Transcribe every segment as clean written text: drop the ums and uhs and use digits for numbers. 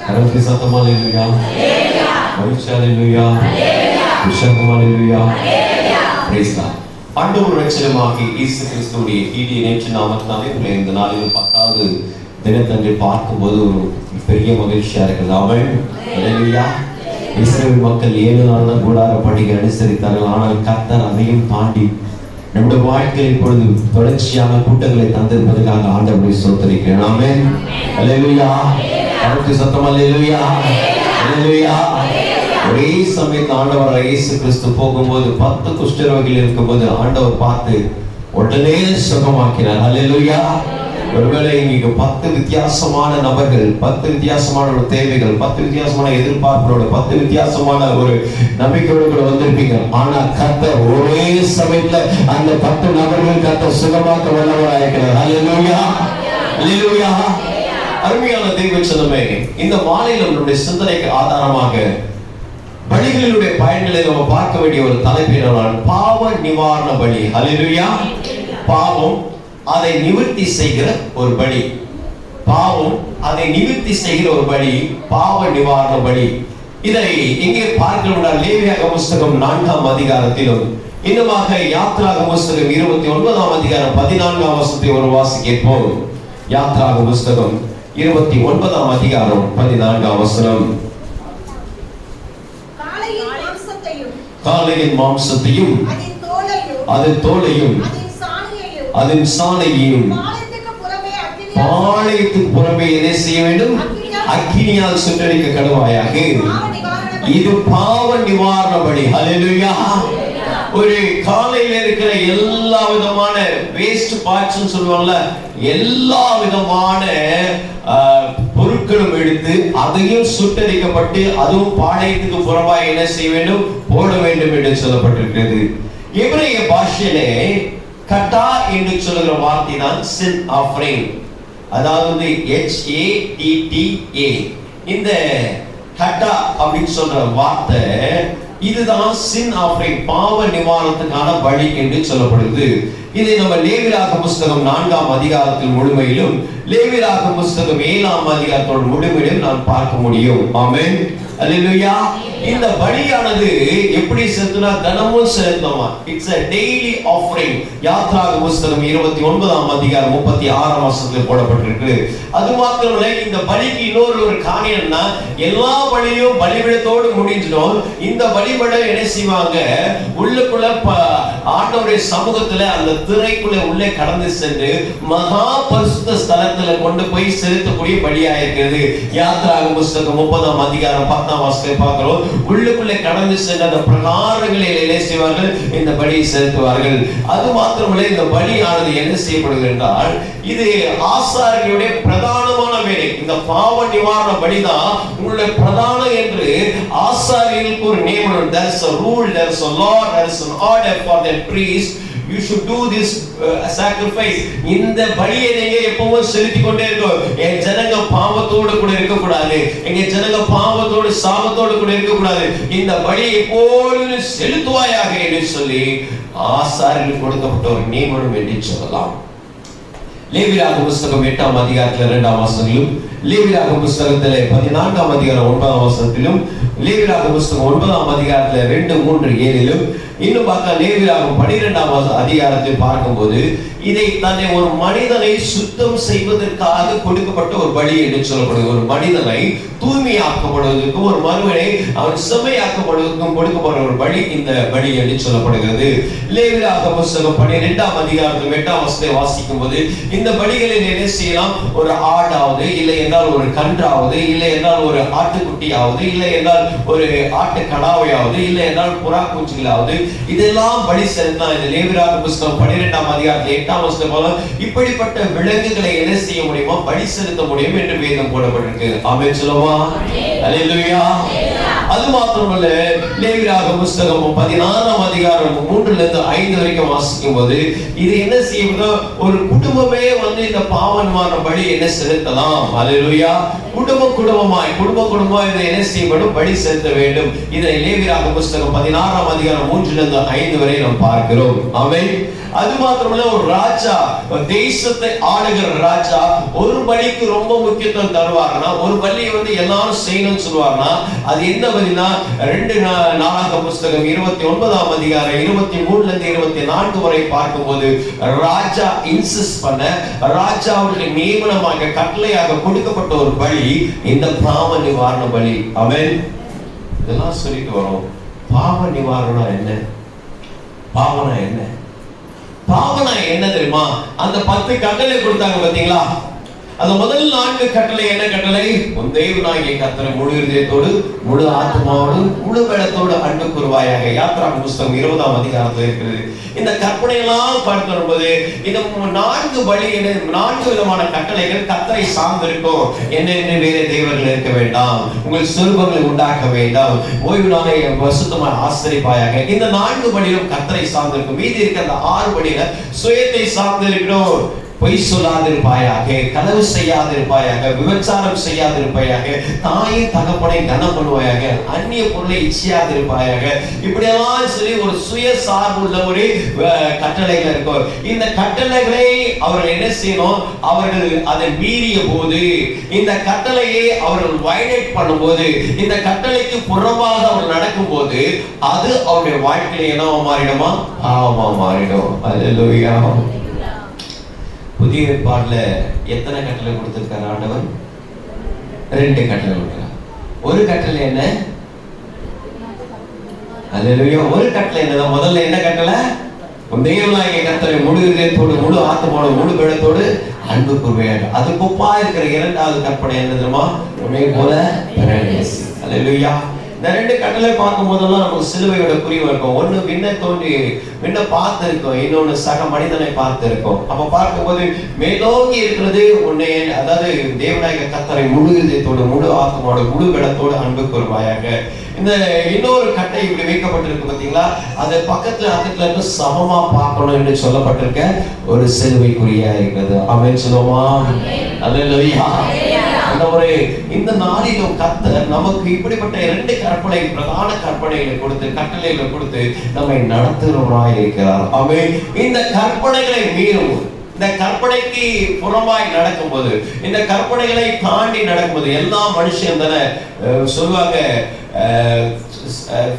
கரத்தி சத்தமா ஹல்லேலூயா, மகிழ்ச்சி ஹல்லேலூயா, உற்சாகம் ஹல்லேலூயா, பிரைஸ் காட். ஆண்டவர் இரட்சகருமாகிய இயேசு கிறிஸ்துவுடைய ஈடிய நேற்று நாமத்தினாலே உங்களை இந்த நாளில் 10வது தினத்தன்று பார்க்கும்போது ஒரு பெரிய மகிழ்ச்சியா இருக்குது. ஆமென் ஹல்லேலூயா. இஸ்ரவேல் மக்கள் 7 நாள் தான் கூடார பண்டிகை அனுசரித்தார்கள். ஆனால் கர்த்தர் அதையும் தாண்டி நம்முடைய வாழ்க்கையில் இப்பொழுது தொடர்ச்சியான கூட்டங்களை தந்திருப்பதற்காக ஆண்டவரை ஸ்தோத்திரிக்கிறேன். ஆமென் ஹல்லேலூயா. கரத்தி சத்தம் ஹல்லேலூயா, ஹல்லேலூயா. ஒரே சமயத்தில் ஆண்டவர் இயேசு கிறிஸ்து போகும்போது 10 குஷ்டரோகிகள் இருக்கும்போது ஆண்டவர் பார்த்து உடனே சுகமாக்கினார். ஹல்லேலூயா. ஒருவேளை இங்க 10 வித்தியாசமான நபர்கள், 10 வித்தியாசமான ஒரு தேவைகள், 10 வித்தியாசமான எதிர்பார்ப்புகளோட, 10 வித்தியாசமான ஒரு நம்பிக்கையோடு கூட வந்திருப்பீங்க. ஆனா கர்த்தர் ஒரே சமயத்துல அந்த 10 நபர்கள் கர்த்தர் சுகமாக்க வல்லவராயிருக்கிறார். ஹல்லேலூயா, ஹல்லேலூயா. அருமையான தேவ ஜனமே, இந்த மாலையில் நம்முடைய சிந்தனைக்கு ஆதாரமாக பலிகளினுடைய பயன்களை நம்ம பார்க்க வேண்டிய ஒரு தலைப்பினால் பாவ நிவாரண பலி. ஹல்லேலூயா. பாவம் அதை நிவர்த்தி செய்கிற ஒரு பலி, பாவம் அதை நிவர்த்தி செய்கிற ஒரு பலி, பாவ நிவாரண பலி. இதை எங்கே பார்க்கிறோம்? லேவியாகம புஸ்தகம் 4ஆம் அதிகாரத்திலும், இன்னுமாக யாத்ராகம புஸ்தகம் 29ஆம் அதிகாரம் 14ஆம் வசனத்தை ஒரு வாசி கேட்போம். யாத்ராகம புஸ்தகம் 29ஆம் அதிகாரம் 14ஆம் வசனம். காளையின் மாம்சத்தையும் அதன் தோலையும் அதன் சாணையையும் பாளையத்துக்கு புறமே என்ன செய்ய வேண்டும்? அக்கினியால் சுட்டெரிக்க கடவாயாக. இது பாவ நிவாரண பலி. ஹல்லேலூயா. ஒரு காலையில இருக்கிற எல்லா விதமான வேஸ்ட் பார்ட்ஸ் சொல்லுவாங்கல்ல, எல்லா விதமான பொருட்களும் எடுத்து அதையும் சுட்டரிக்கப்பட்டு அதுவும் பாளையத்துக்கு புறமாய் என்ன செய்ய வேண்டும்? போட வேண்டும் என்று சொல்லப்பட்டிருக்கிறது. எபிரேய பாஷையிலே கட்டா என்று சொல்லுகிற வார்த்தை தான் சின் ஆஃபரிங். அதாவது HATTA. இந்த கட்டா அப்படின்னு சொல்ற வார்த்தை இதுதான் சின் ஆஃபரிங், பாவ நிவாரணத்துக்கான பலி என்று சொல்லப்படுது. இதை நம்ம லேவியராகம புஸ்தகம் 4ஆம் அதிகாரத்தில் முழுமையிலும், லேவியராகம புஸ்தகம் 7ஆம் அதிகாரத்தோட முழுமையிலும் நான் பார்க்க முடியும். ஆமென் ஹல்லேலூயா. இந்த பலியானது எப்படி செலுத்தினா தினமும் செலுத்தணுமா? It's a daily offering. யாத்ராகம புஸ்தகம் 29ஆம் அதிகாரம் 36ஆம் வசனத்தில் போடப்பட்டிருக்கு. அது மாத்திரமல்ல, இந்த பலிக்கு இன்னொரு ஒரு காரியம்னா, எல்லா பலியும் பலிபீடத்தோடு முடிஞ்சிடும். இந்த பலிபீடம் என்ன செய்வாங்க? உள்ளுக்குள்ள ஆண்டவருடைய சமூகத்துல அந்த திரைக்குள்ள உள்ளே கடந்து சென்று மகா பரிசுத்த ஸ்தலத்துல கொண்டு போய் செலுத்தக்கூடிய பலியா இருக்கிறது. யாத்ராகம புஸ்தகம் 30ஆம் அதிகாரம் 10ஆம் வசனத்தை பார்க்கிறோம். உள்ளுக்குள்ளே கடந்து சென்ற அந்த பிரகாரங்களில் என்ன செய்வார்கள்? இந்த பலியை செலுத்துவார்கள். அது மாத்திரமல்ல, இந்த பலியானது என்ன செய்யப்படுகிறது என்றால், இது ஆசாரியருடைய பிரதானமான வேலை. இந்த பாவ நிவாரண பலிதான் உங்களுடைய பிரதான என்று ஆசாரியருக்கு ஒரு நியமனம். there is a rule, there is a law, there is an order for the priest. You should do this sacrifice. இந்த பலியை நீங்க எப்பவும் செலுத்தி கொண்டே இருக்கணும். என் ஜனங்க பாவத்தோடு கூட இருக்க கூடாது, எங்க ஜனங்க பாவத்தோடு சாபத்தோடு கூட இருக்க கூடாது. இந்த பலியை எப்பொழுது செலுத்துவாயாக என்று சொல்லி ஆசாரியருக்கு கொடுக்கப்பட்ட ஒரு நியமனம் என்று சொல்லலாம். லேவியராகம புஸ்தகம் 8ஆம் அதிகாரத்தில் 2ஆம் வசனத்திலும், லேவியராகம புஸ்தகத்திலே 14ஆம் அதிகாரம் 9ஆம் வசனத்திலும், லேவியராகம புஸ்தகம் 9ஆம் அதிகாரத்தில் 2, 3, 7லும், இன்னும் பார்க்க லேவியராகமம் 12ஆம் அதிகாரத்தில் பார்க்கும்போது இதை தன்னை ஒரு மனிதனை சுத்தம் செய்வதற்காக கொடுக்கப்பட்ட ஒரு பலி என்று சொல்லப்படுது. ஒரு மனிதனை தூய்மையாக்கப்படுவதற்கும் ஒரு மனிதனை அவன் செம்மையாக்கப்படுவதற்கும் கொடுக்கப்பட்ட ஒரு பலி இந்த பலி என்று சொல்லப்படுகிறது. லேவியராகம புஸ்தகம் 12ஆம் அதிகாரத்தில் 8ஆம் வசனத்தை வாசிக்கும் போது இந்த பலிகளில் என்ன செய்யலாம்? ஒரு ஆடாவது, இல்லை என்றால் ஒரு கன்றாவது, இல்லை என்றால் ஒரு ஆட்டுக்குட்டியாவது, இல்லை என்றால் ஒரு ஆட்டு கடாவையாவது, இல்லை என்றால் புறா பூச்சிகளாவது, இதெல்லாம் பலி செலுத்தலாம். இந்த லேவியராகம புஸ்தகம் 12ஆம் அதிகாரத்தில் 8ஆம் வசனம் போல இப்படிப்பட்ட விலங்குகளை என்ன செய்ய முடியுமா? பலி செலுத்த முடியும் என்று வேதம் போடப்பட்டிருக்கு. ஆமென் சொல்லுமா? ஹல்லேலூயா. அது மாத்திரமல்ல, லேவியராகம புஸ்தகம் 16ஆம் அதிகாரம் 3லிருந்து 5 வரைக்கும் வாசிக்கும் போது இது என்ன செய்யும்னா, ஒரு குடும்பமே வந்து இந்த பாவ நிவாரண பலி என்ன செலுத்தலாம். ஹல்லேலூயா. குடும்பமாய் இதை என்ன செய்யப்படும்? பலி செலுத்த வேண்டும். இதை லேவியராகம புஸ்தகம் 16ஆம் அதிகாரம் 3லிருந்து 5 வரை நாம் பார்க்கிறோம். ஆமென். அது மாத்திரமல்ல ஒரு ராஜா, தேசத்தை ஆளுகிற ராஜா ஒரு பலிக்கு ரொம்ப முக்கியத்துவம் தருவார்னா, ஒரு பலியை எல்லாரும் செய்யணும்னு சொல்லுவார்னா அது என்ன பலினா, 2 நாளாகம புஸ்தகம் 29ஆம் அதிகாரம் 23ல இருந்து 24 வரை பார்க்கும்போது ராஜா இன்சிஸ்ட் பண்ண, ராஜாவுடைய நியமனமாக கட்டளையாக கொடுக்கப்பட்ட ஒரு பலி இந்த பாவ நிவாரண பலி. ஆமென். இதெல்லாம் சொல்லிட்டு வரோம். பாவ நிவாரணம் என்ன? பாவனா என்ன? பாவனா என்ன தெரியுமா? அந்த 10 கட்டளை கொடுத்தாங்க பாத்தீங்களா? அந்த முதல் 4 கட்டளை என்ன கட்டளை? உன் தேவனாகிய கர்த்தரை முழு இதயத்தோடு, முழு ஆத்மாவோடு, முழு பலத்தோடு அன்பு கூறுவாயாக. யாத்திராகம புஸ்தகம் 20ஆம் அதிகாரத்தில் இருக்கிறது. இந்த கற்பனை எல்லாம் பார்க்கும்போது இந்த 4 பலி, 4 விதமான கட்டளைகள் கர்த்தரை சார்ந்திருக்கும். என்ன வேற தேவர்கள் இருக்க வேண்டாம், உங்கள் சொரூபங்களை உண்டாக்க வேண்டாம், ஓய்வு நாளை பரிசுத்தமாய் ஆசரிப்பாயாக. இந்த 4 பலியும் கர்த்தரை சார்ந்திருக்கும். மீதி இருக்கிற அந்த 6 பலியில சுயத்தை சார்ந்திருக்கிறோம். பொய் சொல்லாதிருப்பாயாக, களவு செய்யாதிருப்பாயாக, விபச்சாரம் செய்யாதிருப்பாயாக, தாயை தகப்பனை கனம் பண்ணுவாயாக, அந்நிய பொருளை இச்சையாதிருப்பாயாக. இப்படியெல்லாம் சொல்லி ஒரு சுய சார்புள்ள ஒரு கட்டளைகள் இருக்கும். இந்த கட்டளைகளை அவர்கள் என்ன செய்யணும்? அவர்கள் அதை மீறிய போது, இந்த கட்டளையை அவர்கள் வயலேட் பண்ணும்போது, இந்த கட்டளைக்கு புறம்பாக அவர்கள் நடக்கும் போது அது அவருடைய வாழ்க்கையில என்னவா மாறிடுமா? பாவமா மாறிடும். அல்லேலூயா. புதிய ஏற்பாடுல எத்தனை கட்டளை கொடுத்திருக்கார் ஆண்டவர்? 2 கட்டளை கொடுக்கிறார். ஒரு கட்டளை என்ன? அல்லேலூயா. ஒரு கட்டளை என்ன? முதல்ல என்ன கட்டளை? உன் தேவனாகிய கர்த்தரை முழு இதயத்தோடு, முழு ஆத்மாவோடு, முழு பலத்தோடு அன்பு கூறுவாயாக. அது குப்பா இருக்கிற 2வது கற்பனை என்ன தெரியுமா? உன்னை போல பிறனை நேசி. அல்லேலூயா. இந்த 2 கட்டளை பார்க்கும் போதெல்லாம் நமக்கு சிலுவையோட புரிவு இருக்கும். ஒண்ணு விண்ண பார்த்து இருக்கும், இன்னொன்னு சக மனிதனை பார்த்து இருக்கும். அப்ப பார்க்கும்போது மேலோங்கி இருக்கிறது உன்னை, அதாவது தேவனாகிய கர்த்தரை முழு இதயத்தோடு, முழு ஆத்மாவோடு, முழு பலத்தோடு அன்பு கூறுவாயாக. இந்த இன்னொரு கட்டை இப்படி வைக்கப்பட்டிருக்கு பாத்தீங்களா? அது பக்கத்துல இருந்து சமமா பார்க்கணும் என்று சொல்லப்பட்டிருக்க ஒரு சிலுவைக்குறியா இருக்கிறது. ஆமென் சொல்லுவோமா? அல்லேலூயா. இந்த நாளிலும் கர்த்தர் நமக்கு இப்படிப்பட்ட 2 கற்பனை, பிரதான கற்பனைகளை கொடுத்து, கட்டளைகளை கொடுத்து நம்மை நடத்துகிறவராய் இருக்கிறார். ஆமென். இந்த கற்பனைகளை மீறும், இந்த கற்பனைக்கு புறமாய் நடக்கும்போது, இந்த கற்பனைகளை தாண்டி நடக்கும்போது எல்லா மனுஷன் தானே சொல்லுவாங்க,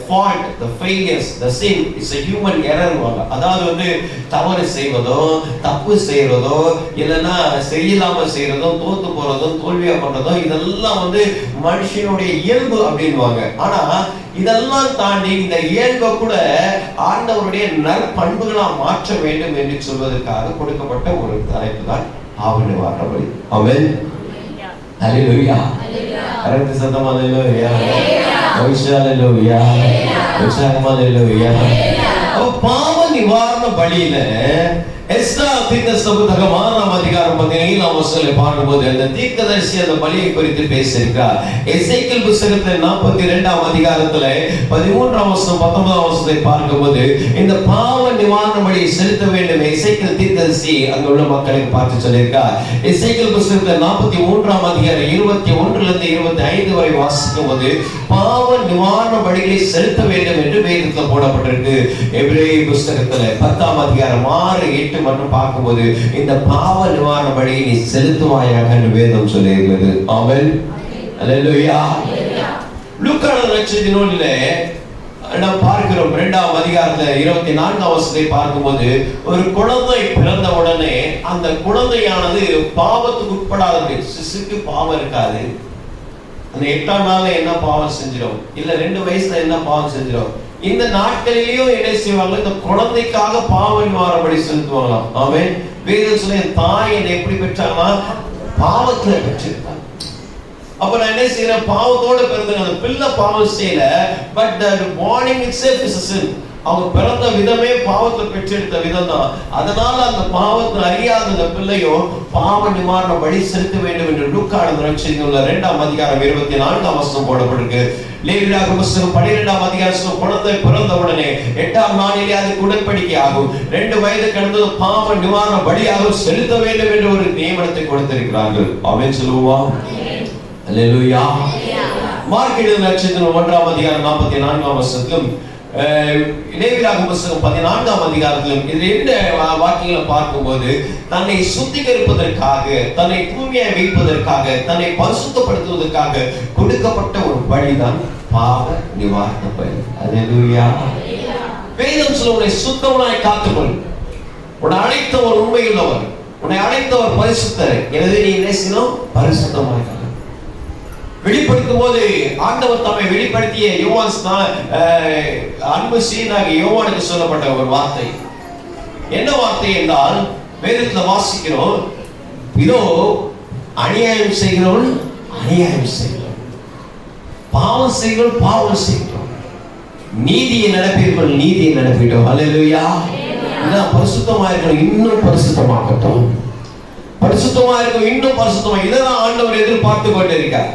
fault, the failures, the sin is a human error. அதாவது தவறு செய்வதோ, தப்பு செய்யறதோ, இல்லைன்னா செய்யலாம செய்யறதோ, தோத்து போறதோ, தோல்வியா பண்றதோ, இதெல்லாம் மனுஷனுடைய இயல்பு அப்படின்வாங்க. ஆனா இதெல்லாம் தாண்டி இந்த இயல்பை கூட ஆண்டவருடைய நற்பண்புகளா மாற்ற வேண்டும் என்று சொல்வதற்காக கொடுக்கப்பட்ட ஒரு தலைப்பு தான் பாவ நிவாரண பலி. ஆமென். அல்லேலூயா. அரங்க சத்தமா அல்லேலூயா. அல்லேலூயா. அல்லேலூயா. பாவ நிவாரண பலியில எஸ்ரா தீர்க்கதரிசி புத்தகம் 6ஆம் அதிகாரம் 17ஆம் வசனத்தை பார்க்கும்போது அந்த தீர்க்கதரிசி அந்த பலியை குறித்து பேசியிருக்கிறார். எசேக்கியேல் புத்தகத்தில் 42ஆம் அதிகாரத்துல 13ஆம் வசனம் 19ஆம் வசனத்தை பார்க்கும்போது இந்த பாவ நிவாரண பலியை செலுத்த வேண்டும் எசேக்கியேல் தீர்க்கதரிசி அங்குள்ள மக்களுக்கு பார்த்து சொல்லியிருக்கார். எசேக்கியேல் புத்தகத்தில் 43ஆம் அதிகாரம் 21ல இருந்து 25 வரை வாசிக்கும் போது பாவ நிவாரண பலிகளை செலுத்த வேண்டும் என்று வேதத்தில் போடப்பட்டிருக்கு. எபிரேய புத்தகத்துல 10ஆம் அதிகாரம் 6, 8 மட்டும் பார்க்கும்போது இந்த பாவ நிவாரண பலியை நீ செலுத்துவாயாக என்று வேதம் சொல்லியிருக்கிறது. ஆமென். அல்லேலூயா. லூக்கா நற்செய்தி நூலிலே நாம் பார்க்கிறோம் 2ஆம் அதிகாரத்துல 24ஆம் வசனத்தை பார்க்கும்போது ஒரு குழந்தை பிறந்த உடனே அந்த குழந்தையானது பாவத்துக்கு உட்படாதது. சிசுக்கு பாவம் இருக்காது. அந்த 8ஆம் நாள்ல என்ன பாவம் செஞ்சிடும், இல்ல 2 வயசுல என்ன பாவம் செஞ்சிடும். இந்த நாட்களிலேயும் என்ன செய்வாங்க? இந்த குழந்தைக்காக பாவ நிவாரண பலி செலுத்துவாங்களாம். ஆமென். வேதம் சொல்ல தாய் என்னை எப்படி பெற்றாங்கன்னா பாவத்துல பெற்றிருக்காங்க. அப்ப நான் என்ன செய்யறேன்? பாவத்தோட பிறந்த அந்த பிள்ளை பாவம் செய்யல, but the born itself is a sin. அவங்க பிறந்த விதமே பாவத்தை பெற்றெடுத்த விதம் தான். அதனால அந்த பாவத்தை அறியாத அந்த பிள்ளையும் பாவ நிவாரண பலி செலுத்த வேண்டும் என்று லூக்கா நற்செய்தி நூல்ல 2ஆம் அதிகாரம் 24ஆம் வசனம் போடப்பட்டிருக்கு. லேவியராகம புத்தகம் 12ஆம் அதிகாரம் குழந்தை பிறந்த உடனே 8ஆம் நாளிலே அது உடன்படிக்கை ஆகும். 2 வயது கடந்தது பாவ நிவாரண பலியாக செலுத்த வேண்டும் என்று ஒரு நியமனத்தை கொடுத்திருக்கிறார்கள். ஆமென் சொல்லுவோம். அல்லேலூயா. மார்க் எழுதின நற்செய்தி 1ஆம் அதிகாரம் 44ஆம் வசனத்திலும் லேவியராகம புத்தகம் 14ஆம் அதிகாரத்திலும் இது என்ன வாக்கியங்களை பார்க்கும்போது தன்னை சுத்திகரிப்பதற்காக, தன்னை தூய்மையாக வைப்பதற்காக, தன்னை பரிசுத்தப்படுத்துவதற்காக கொடுக்கப்பட்ட ஒரு பலிதான் பாவ நிவாரண பலி. அல்லேலூயா. வேதம் சொல்ல உன்னை சுத்தமாய் காத்துக்கொள், உன்னை அழைத்தவர் உண்மையுள்ளவர், உன்னை அழைத்தவர் பரிசுத்தர், எனவே நீ என்ன செய்யணும்? பரிசுத்தமாய் வெளிப்படுத்தும் போது ஆண்டவர் தம்மை வெளிப்படுத்திய அன்பு சீனாக யோவானுக்கு சொல்லப்பட்ட ஒரு வார்த்தை. என்ன வார்த்தை என்றால், வேதத்தில் வாசிக்கிறோம், இதோ அநியாயம் செய்கிறவன் அநியாயம் செய்கிறோம், பாவம் செய்கிறோம் பாவம் செய்கிறோம், நீதியை நடப்பீர்கள் நீதியை நடப்பிட்டோம். அல்லேலூயா. பரிசுத்தமா இருக்கணும், இன்னும் பரிசுத்தமாகட்டும், பரிசுத்தமா இருக்கும், இன்னும் பரிசுத்தமா. இதான் ஆண்டவர் எதிர்பார்த்து கொண்டு இருக்கார்.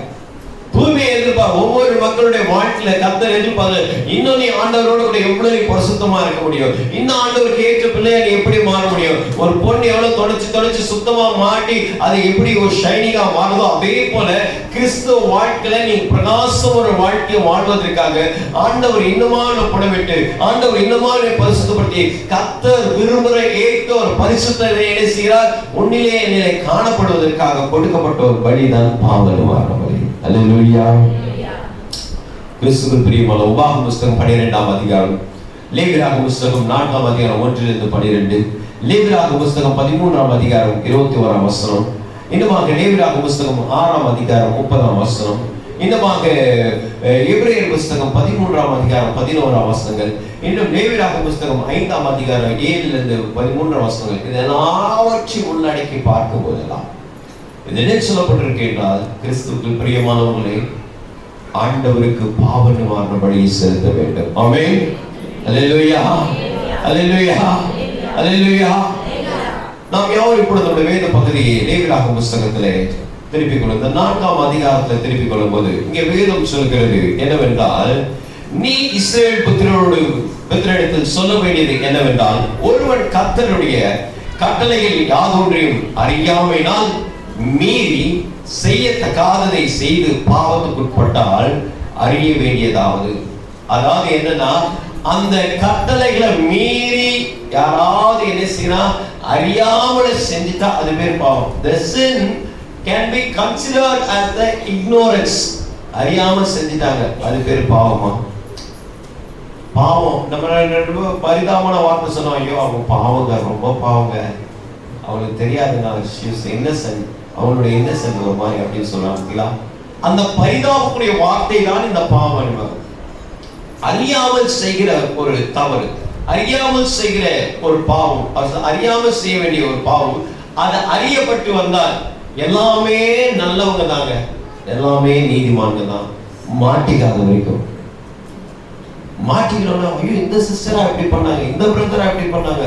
தூய்மையை எதிர்பார். ஒவ்வொரு மக்களுடைய வாழ்க்கையில கர்த்தர் எதிர்பார்த்து, இன்னும் நீ ஆண்டவரோட கூட எவ்வளவு நீ பரிசுத்தமா இருக்க முடியும், இன்னும் ஆண்டவருக்கு ஏற்ற பிள்ளையா நீ எப்படி மாற முடியும். ஒரு பொண்ணு எவ்வளவு தொடச்சு சுத்தமா மாட்டி அது எப்படி ஒரு ஷைனிங்கா மாறுதோ, அதே போல கிறிஸ்துவ வாழ்க்கையில நீ பிரகாசம் ஒரு வாழ்க்கையை வாழ்வதற்காக ஆண்டவர் இன்னுமான பணமிட்டு, ஆண்டவர் இன்னுமான பரிசுத்தப்படுத்தி, கர்த்தர் விரும்புகிற ஏற்ற ஒரு பரிசுத்தத்தை என்ன செய்கிறார்? உன்னிலே என்னிலே காணப்படுவதற்காக கொடுக்கப்பட்ட ஒரு பலிதான் பாவ நிவாரண பலி. அல்லேலூயா. கிறிஸ்துவுக்குள் பிரியமான உபாகம புத்தகம் 12ஆம் அதிகாரம், லேவியராகம புத்தகம் 4ஆம் அதிகாரம் 1-12, லேவியராகம புத்தகம் 13ஆம் அதிகாரம் 21ஆம் வசனம், இன்னுமாக லேவியராகம புத்தகம் 6ஆம் அதிகாரம் 30ஆம் வசனம், இன்னுமாக எபிரேயர் புத்தகம் 13ஆம் அதிகாரம் 11ஆம் வசனங்கள், இன்னும் லேவியராகம புத்தகம் 5ஆம் அதிகாரம் 7-13 வசனங்கள், இதெல்லாவற்றையும் உள்ளடக்கி பார்க்கும் போதெல்லாம் இது என்ன சொல்லப்பட்டிருக்கு என்றால், கிறிஸ்துவுக்குள் பிரியமானவர்களே, ஆண்டவருக்கு பாவ நிவாரண பலியை செலுத்த வேண்டும். ஆமென். அல்லேலூயா. அல்லேலூயா. அல்லேலூயா. நாம் யாரும் இப்பொழுது நம்முடைய வேத பகுதியை லேவியராகம புத்தகத்திலே திருப்பிக் கொள்ளும், இந்த 4ஆம் அதிகாரத்தில் திருப்பிக் கொள்ளும் போது இங்கே வேதம் சொல்கிறது என்னவென்றால், நீ இஸ்ரவேல் புத்திரரிடத்தில் சொல்ல வேண்டியது என்னவென்றால், ஒருவன் கர்த்தருடைய கட்டளையில் யாதொன்றையும் அறியாமையினால் மீறி செய்யத்தகாததை செய்து பாவத்துக்குட்பட்டால் அறிய வேண்டியதாவது. அதாவது என்னன்னா, அந்த கட்டளைகளை மீறி யாராவது என்ன செய்யனா அறியாமல செஞ்சுட்டா அது பேர் பாவம். The sin can be considered as the ignorance. அறியாம செஞ்சிட்டாங்க, அது பேர் பாவமா? பாவம். நம்ம பரிதாபமான வார்த்தை சொன்னோம், ஐயோ அவங்க பாவங்க, ரொம்ப பாவங்க, அவங்களுக்கு தெரியாதுங்க, இன்னசென்ட், அவங்களுடைய இன்னசென்ட் ஒரு மாதிரி அப்படின்னு சொல்றாங்க. அந்த பரிதாபக்கூடிய வார்த்தை தான் இந்த பாவம். அறியாமல் செய்கிற ஒரு தவறு, அறியாமல் செய்கிற ஒரு பாவம், அறியாமல் செய்ய வேண்டிய ஒரு பாவம், அது அறியப்பட்டு வந்தால் எல்லாமே நல்லவங்க தாங்க, எல்லாமே நீதிமான்கள் தான். மாட்டிக்காத வரைக்கும் மாட்டிக்கிறோம்னா, ஐயோ இந்த சிஸ்டரா இப்படி பண்ணாங்க, இந்த பிரதரா இப்படி பண்ணாங்க,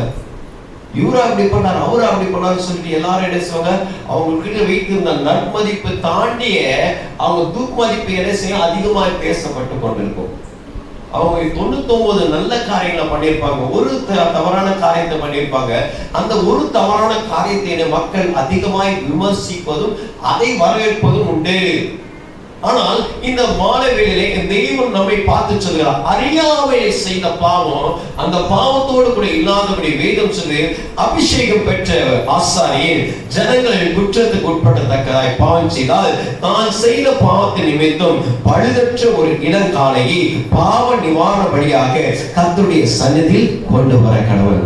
இவரா அப்படி பண்ணாரு, அவரா அப்படி பண்ணாருன்னு சொல்லிட்டு எல்லாரும் என்ன செய்வாங்க, அவங்ககிட்ட வைத்திருந்த நற்மதிப்பு தாண்டிய அவங்க தூக்கு மதிப்பு என்ன செய்யும் அதிகமாக பேசப்பட்டு கொண்டிருக்கும். அவங்க 99 நல்ல காரியங்களை பண்ணியிருப்பாங்க, ஒரு தவறான காரியத்தை பண்ணியிருப்பாங்க. அந்த ஒரு தவறான காரியத்தை மக்கள் அதிகமாய் விமர்சிப்பதும் அதை வரவேற்பதும் உண்டு. ஆனால் இந்த மாலை வேளையிலே தெய்வம் நம்மை பார்த்து சொல்கிறார், அறியாமையை செய்த பாவம் அந்த பாவத்தோடு கூட இல்லாதபடி வேதம் சொல்லி, அபிஷேகம் பெற்ற ஆசாரியர் ஜனங்களின் குற்றத்துக்கு உட்பட்டத்தக்கதாய் பாவம் செய்தால் தான் செய்த பாவத்தின் நிமித்தம் பழுதற்ற ஒரு இளங்காளையை பாவ நிவாரண பலியாக கர்த்தருடைய சந்நிதியில் கொண்டு வர கடவுள்.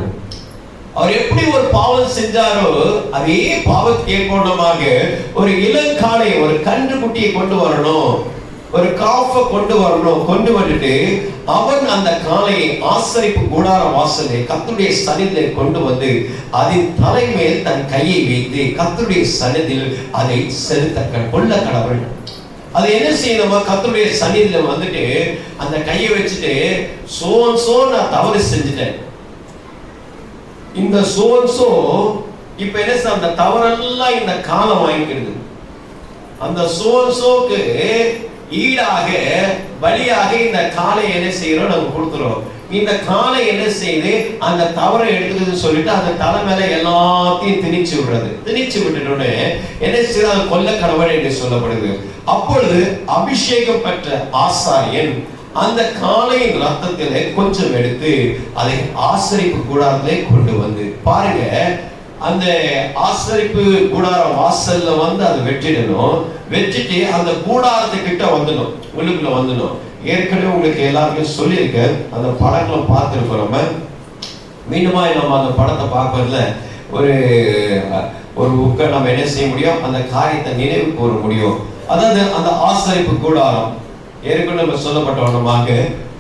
அவர் எப்படி ஒரு பாவம் செஞ்சாரோ அதே பாவத்துக்கு ஏற்பமாக ஒரு இளங்காளை, ஒரு கன்று குட்டியை கொண்டு வரணும், ஒரு காஃபை கொண்டு வரணும். கொண்டு வந்துட்டு அவன் அந்த காளையை ஆசரிப்பு கூடார வாசலை கர்த்தருடைய சந்நிதியில் கொண்டு வந்து அதன் தலைமேல் தன் கையை வைத்து கர்த்தருடைய சந்நிதியில் அதை செலுத்த கொள்ள கடவுள். அது என்ன செய்யணுமா, கர்த்தருடைய சந்நிதியில் வந்துட்டு அந்த கையை வச்சுட்டு சோ நான் தவறு செஞ்சுட்டேன், இந்த சோன்சோ இப்ப என்ன சார் அந்த தவறெல்லாம் இந்த காலம் வாங்கிக்கிறது, அந்த சோன்சோக்கு ஈடாக பலியாக இந்த காலை என்ன செய்யறோம் நம்ம கொடுத்துறோம். இந்த காலை என்ன செய்யுது, அந்த தவறை எடுத்துக்குதுன்னு சொல்லிட்டு அந்த தலை மேல எல்லாத்தையும் திணிச்சு விடுறது. திணிச்சு விட்டுட்டோன்னு என்ன செய்யறது, அது கொல்ல கடவுள் என்று சொல்லப்படுது. அப்பொழுது அபிஷேகம் பெற்ற ஆசாரியன் அந்த காளையின் ரத்தத்திலே கொஞ்சம் எடுத்து அதை ஆசரிப்பு கூடாரத்திலே கொண்டு வந்து பாருங்க. அந்த ஆசரிப்பு கூடார வாசல்ல வந்து அதை வெட்டிடணும். வெட்டிட்டு அந்த கூடாரத்துக்கிட்ட வந்துடும், உள்ளுக்குள்ள வந்துடும். ஏற்கனவே உங்களுக்கு எல்லாருக்கும் சொல்லியிருக்கேன், அந்த படங்களை பார்த்துருக்கோம். நம்ம மீண்டுமா நம்ம அந்த படத்தை பார்க்கறதுல ஒரு புக்கை நம்ம என்ன செய்ய முடியும், அந்த காரியத்தை நினைவு கூற முடியும். அதாவது அந்த ஆசரிப்பு கூடாரம் ஏற்கனவே நம்ம சொல்லப்பட்டவனமாக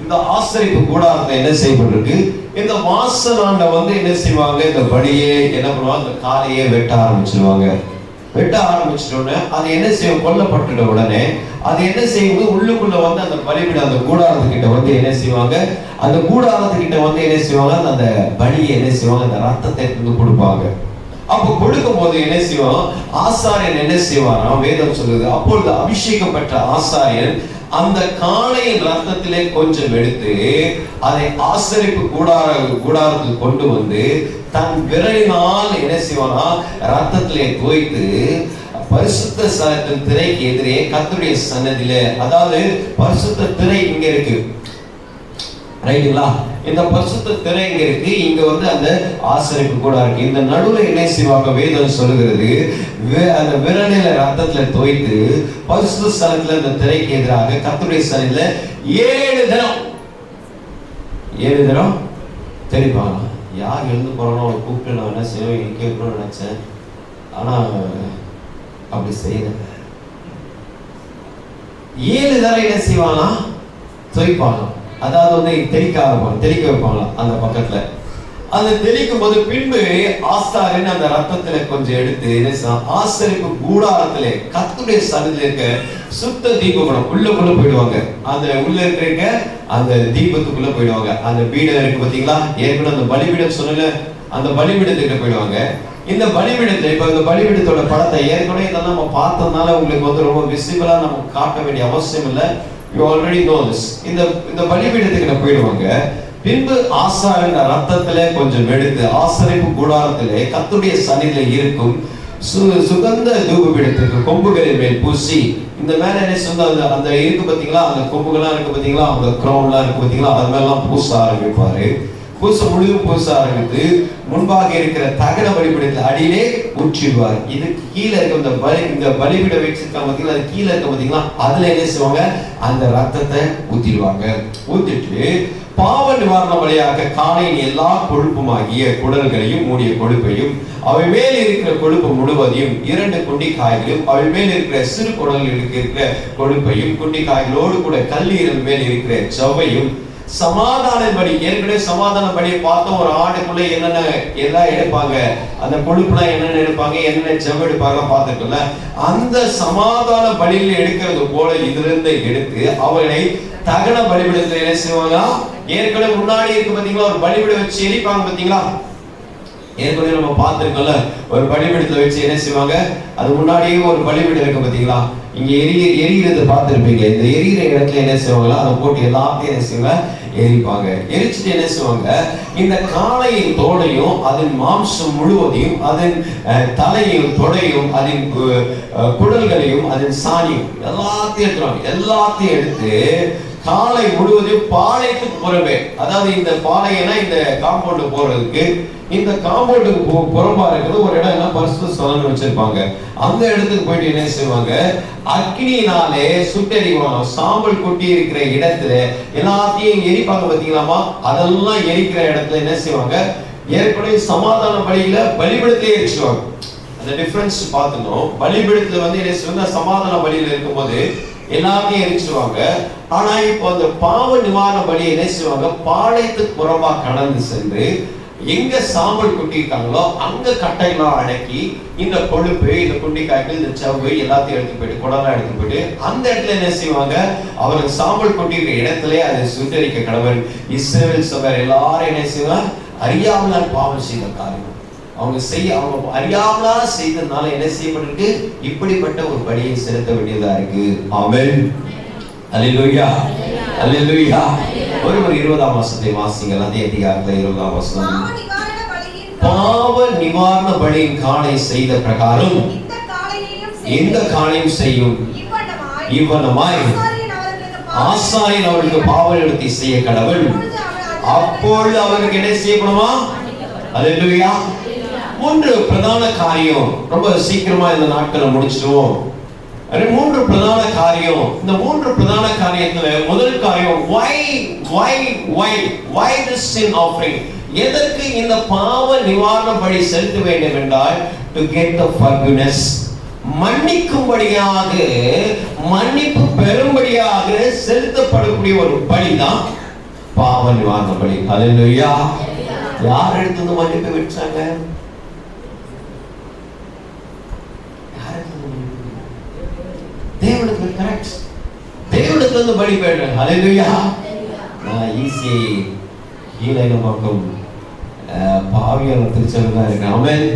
இந்த ஆசரிப்பு கூடாரத்தை என்ன செய்யப்பட்டிருக்கு, இந்த வாசலாண்ட வந்து என்ன செய்வாங்க, இந்த படியே என்ன பண்ணுவாங்க, இந்த காலையே வெட்ட ஆரம்பிச்சிருவாங்க. வெட்ட ஆரம்பிச்சிட்டோன்னே அது என்ன செய்யும், கொல்லப்பட்டுட்ட உடனே அது என்ன செய்யுது, உள்ளுக்குள்ள வந்து அந்த பலிபீடம் அந்த கூடாரத்துக்கிட்ட வந்து என்ன செய்வாங்க, அந்த கூடாரத்துக்கிட்ட வந்து என்ன செய்வாங்க, அந்த பலியை என்ன செய்வாங்க, அந்த ரத்தத்தை வந்து கொடுப்பாங்க. அப்போ கொடுக்கும் போது என்ன செய்வான், ஆசாரியன் என்ன செய்வானா, வேதம் சொல்லுது, அப்பொழுது அபிஷேகம் பெற்ற ஆசாரியன் அந்த காளையின் ரத்தத்திலே கொஞ்சம் எடுத்து அதை ஆசரிப்பு கூடாரத்துக்கு கொண்டு வந்து தன் விரலினால் என்ன செய்வானா, ரத்தத்திலே தோய்த்து பரிசுத்த ஸ்தலத்தின் திரைக்கு எதிரே கர்த்தருடைய சன்னதியிலே, அதாவது பரிசுத்த திரை இங்க இருக்கு ரைட்டுங்களா, இந்த பரிசுத்த திரை இங்க இருக்கு, இங்க வந்து அந்த ஆசரிப்பு கூடாரம் இருக்கு. இந்த நடுவுல என்ன செய்வாங்க, வேதம் சொல்லுகிறது, அந்த விரலில ரத்தத்துல தோய்த்து பரிசுத்த ஸ்தலத்துல இந்த திரைக்கு எதிராக கர்த்தருடைய சன்னதியில 7 தரம் தெரிப்பாங்க. யார் எழுந்து போறோம் அவனை கூப்பிட்டு நான் என்ன செய்வேன் கேட்கணும்னு நினைச்சேன், ஆனா அப்படி செய்யல. 7 தரம் என்ன செய்வானா, தோய்ப்பாங்க. அதாவது வந்து தெளிக்க வைப்பாங்களாம் அந்த பக்கத்துல. அந்த தெளிக்கும் போது பின்பு ஆசாரியன் அந்த ரத்தத்துல கொஞ்சம் எடுத்து ஆசரிப்பு கூடாரத்திலே கர்த்தருடைய சன்னதியில இருக்க சுத்த தீபகுடம் உள்ளுக்குள்ள போயிடுவாங்க. அந்த உள்ள இருக்க அந்த தீபத்துக்குள்ள போயிடுவாங்க. அந்த பீடம் இருக்கு பாத்தீங்களா, ஏற்கனவே அந்த பலிபீடம் சொன்னல, அந்த பலிபீடத்துக்கிட்ட போயிடுவாங்க. இந்த பலிபீடத்தை இப்ப இந்த பலிபீடத்தோட படத்தை ஏற்கனவே இதெல்லாம் நம்ம பார்த்ததுனால உங்களுக்கு வந்து ரொம்ப விசிபிளா நமக்கு காட்ட வேண்டிய அவசியம் இல்லை. You already know this. இந்த பலிபீடத்துக்கு போயிடுவாங்க. பின்பு ஆசாரியன் ரத்தத்திலே கொஞ்சம் எடுத்து ஆசரிப்பு கூடாரத்திலே கர்த்தருடைய சன்னதியிலே இருக்கும் சுகந்த தூபபீடத்துக்கு கொம்புகளின் மேல் பூசி, இந்த மேல என்ன சொந்த அந்த இருக்கு பாத்தீங்களா, அந்த கொம்புகள்லாம் இருக்கு பாத்தீங்களா, அந்த கிரவுன்லாம் இருக்கு பாத்தீங்களா, அது மேலாம் பூச ஆரம்பிப்பாரு. முழுதும் பூச ஆரம்பித்து முன்பாக இருக்கிற தகன பலிபீடத்தில் அடியிலே ஊற்றிடுவார். இதுக்கு கீழே இருக்க இந்த பலிபீடம் வச்சிருக்காங்க பாத்தீங்களா, அது கீழே இருக்க பாத்தீங்களா, அதுல என்ன செய்வாங்க, அந்த ரத்தத்தை ஊத்திடுவாங்க. ஊத்திட்டு பாவ நிவாரண வழியாக காளையின் எல்லா கொழுப்புமாகிய குடல்களையும் மூடிய கொழுப்பையும் அவை மேல் இருக்கிற கொழுப்பு முழுவதையும் 2 குண்டிக்காய்களையும் அவை மேல் இருக்கிற சிறு குடல்களுக்கு இருக்கிற கொழுப்பையும் குண்டிக்காய்களோடு கூட கல்லீரல் மேல் இருக்கிற செவ்வையும் சமாதான பலி, ஏற்கனவே சமாதான பலியை பார்த்தோம். ஒரு ஆடுக்குள்ள என்னென்ன எல்லாம் எடுப்பாங்க, அந்த கொழுப்புலாம் என்னென்ன எடுப்பாங்க, என்னென்ன செவ் எடுப்பாங்க பார்த்துக்கல. அந்த சமாதான பலியில எடுக்கிறது போல இதிலிருந்து எடுத்து அவர்களை தகன பலிபீடத்தில் என்ன செய்வாங்க, ஏற்கனவே முன்னாடி இருக்கு பாத்தீங்களா, ஒரு பலிபீடம் வச்சு எரிப்பாங்க பாத்தீங்களா, ஏற்கனவே நம்ம பார்த்திருக்கோம்ல, ஒரு பலிபீடத்துல வச்சு என்ன செய்வாங்க, அது முன்னாடியே ஒரு பலிபீடம் இருக்கு பாத்தீங்களா, இங்க எரிகிறது பார்த்திருப்பீங்க. இந்த எரிகிற இடத்துல என்ன செய்வாங்களா, அதை போட்டு எல்லாத்தையும் என்ன செய்வாங்க, எரிப்பாங்க. எரிச்சுட்டு என்ன செய்வாங்க, இந்த காளையின் தோலையும் அதன் மாம்சம் முழுவதையும் அதன் தலையும் தொடையும் அதன் குடல்களையும் அதன் சாணியும் எல்லாத்தையும் எடுத்து காளை முழுவதையும் பாளையத்துக்கு புறமே, அதாவது இந்த பாளையம்னா இந்த காம்பவுண்டு போறதுக்கு, இந்த காம்பவுண்டுக்கு புறம்பா இருக்கிறது ஒரு இடம் எல்லாம் பரிசுத்த ஸ்தலம் வச்சிருப்பாங்க. அந்த இடத்துக்கு போயிட்டு என்ன செய்வாங்க, அக்னியினாலே சுட்டெரிவாங்க. சாம்பல் கொட்டி இருக்கிற இடத்துல எல்லாத்தையும் எரிப்பாங்க பாத்தீங்களாமா, அதெல்லாம் எரிக்கிற இடத்துல என்ன செய்வாங்க, ஏற்கனவே சமாதான பலியில பலிபீடத்திலே எரிச்சுவாங்க. அந்த டிஃபரன்ஸ் பார்த்துக்கணும். பலிபீடத்துல வந்து என்ன செய்வாங்க, சமாதான பலியில இருக்கும்போது எல்லாத்தையும் எரிச்சுவாங்க. ஆனா இப்போ அந்த பாவ நிவாரண பலி என்ன செய்வாங்க, பாளையத்துக்கு புறம்பா கடந்து சென்று எங்க சாம்பல் கொட்டிருக்காங்களோ அங்க கட்டையெல்லாம் அடக்கி இந்த கொழுப்பு, இந்த குண்டிக்காய்கள், இந்த செவ்வு எல்லாத்தையும் எடுத்து போயிட்டு குடலாம் எடுத்து போயிட்டு அந்த இடத்துல என்ன செய்வாங்க, அவருக்கு சாம்பல் கொட்டிருக்க இடத்துல அதை சுட்டரிக்க கடவுள். இஸ்ரவேல் சபையார் எல்லாரும் என்ன செய்வாங்க, அறியாமலா பாவம் செய்த காரியம் அவங்க அறியாமலா செய்ததுனால என்ன செய்யப்பட்டிருக்கு, இப்படிப்பட்ட ஒரு பலியை செலுத்த வேண்டியதா இருக்கு. ஆமென், அல்லேலூயா, அல்லேலூயா. ஒருவர் 20ஆம் வசனத்தை வாசிங்கள். அதே அதிகாரத்துல 20ஆம் வசனம். பாவ நிவாரண பலியின் காளை செய்த பிரகாரம் இந்த காளையும் செய்யும். இவ்வனமாய் ஆசாரியன் அவருக்கு பாவ நிவர்த்தி செய்ய கடவுள். அப்பொழுது அவருக்கு என்ன செய்யப்படுமா? அல்லேலூயா. 3 பிரதான காரியம், ரொம்ப சீக்கிரமா இந்த நாட்களை முடிச்சிடுவோம். 3 பிரதான காரியம். இந்த 3 பிரதான காரியத்துல முதல் காரியம், why this sin offering? எதற்கு இந்த பாவ நிவாரண பலி செலுத்த வேண்டும் என்றால், to get the forgiveness, மன்னிக்கும்படியாக, மன்னிப்பு பெறும்படியாக செலுத்தப்படக்கூடிய ஒரு பலி தான் பாவ நிவாரண பலி. அல்லேலூயா. யார் எடுத்து மன்னிப்பு விட்டாங்க? தேவனுக்கு. கரெக்ட். தேவனுக்கு வந்து பலி பெறுங்க. அல்லேலூயா. நான் ஈஸி ஈலைன பக்கம் பாவியான திருச்சபை தான் இருக்கு. ஆமென்.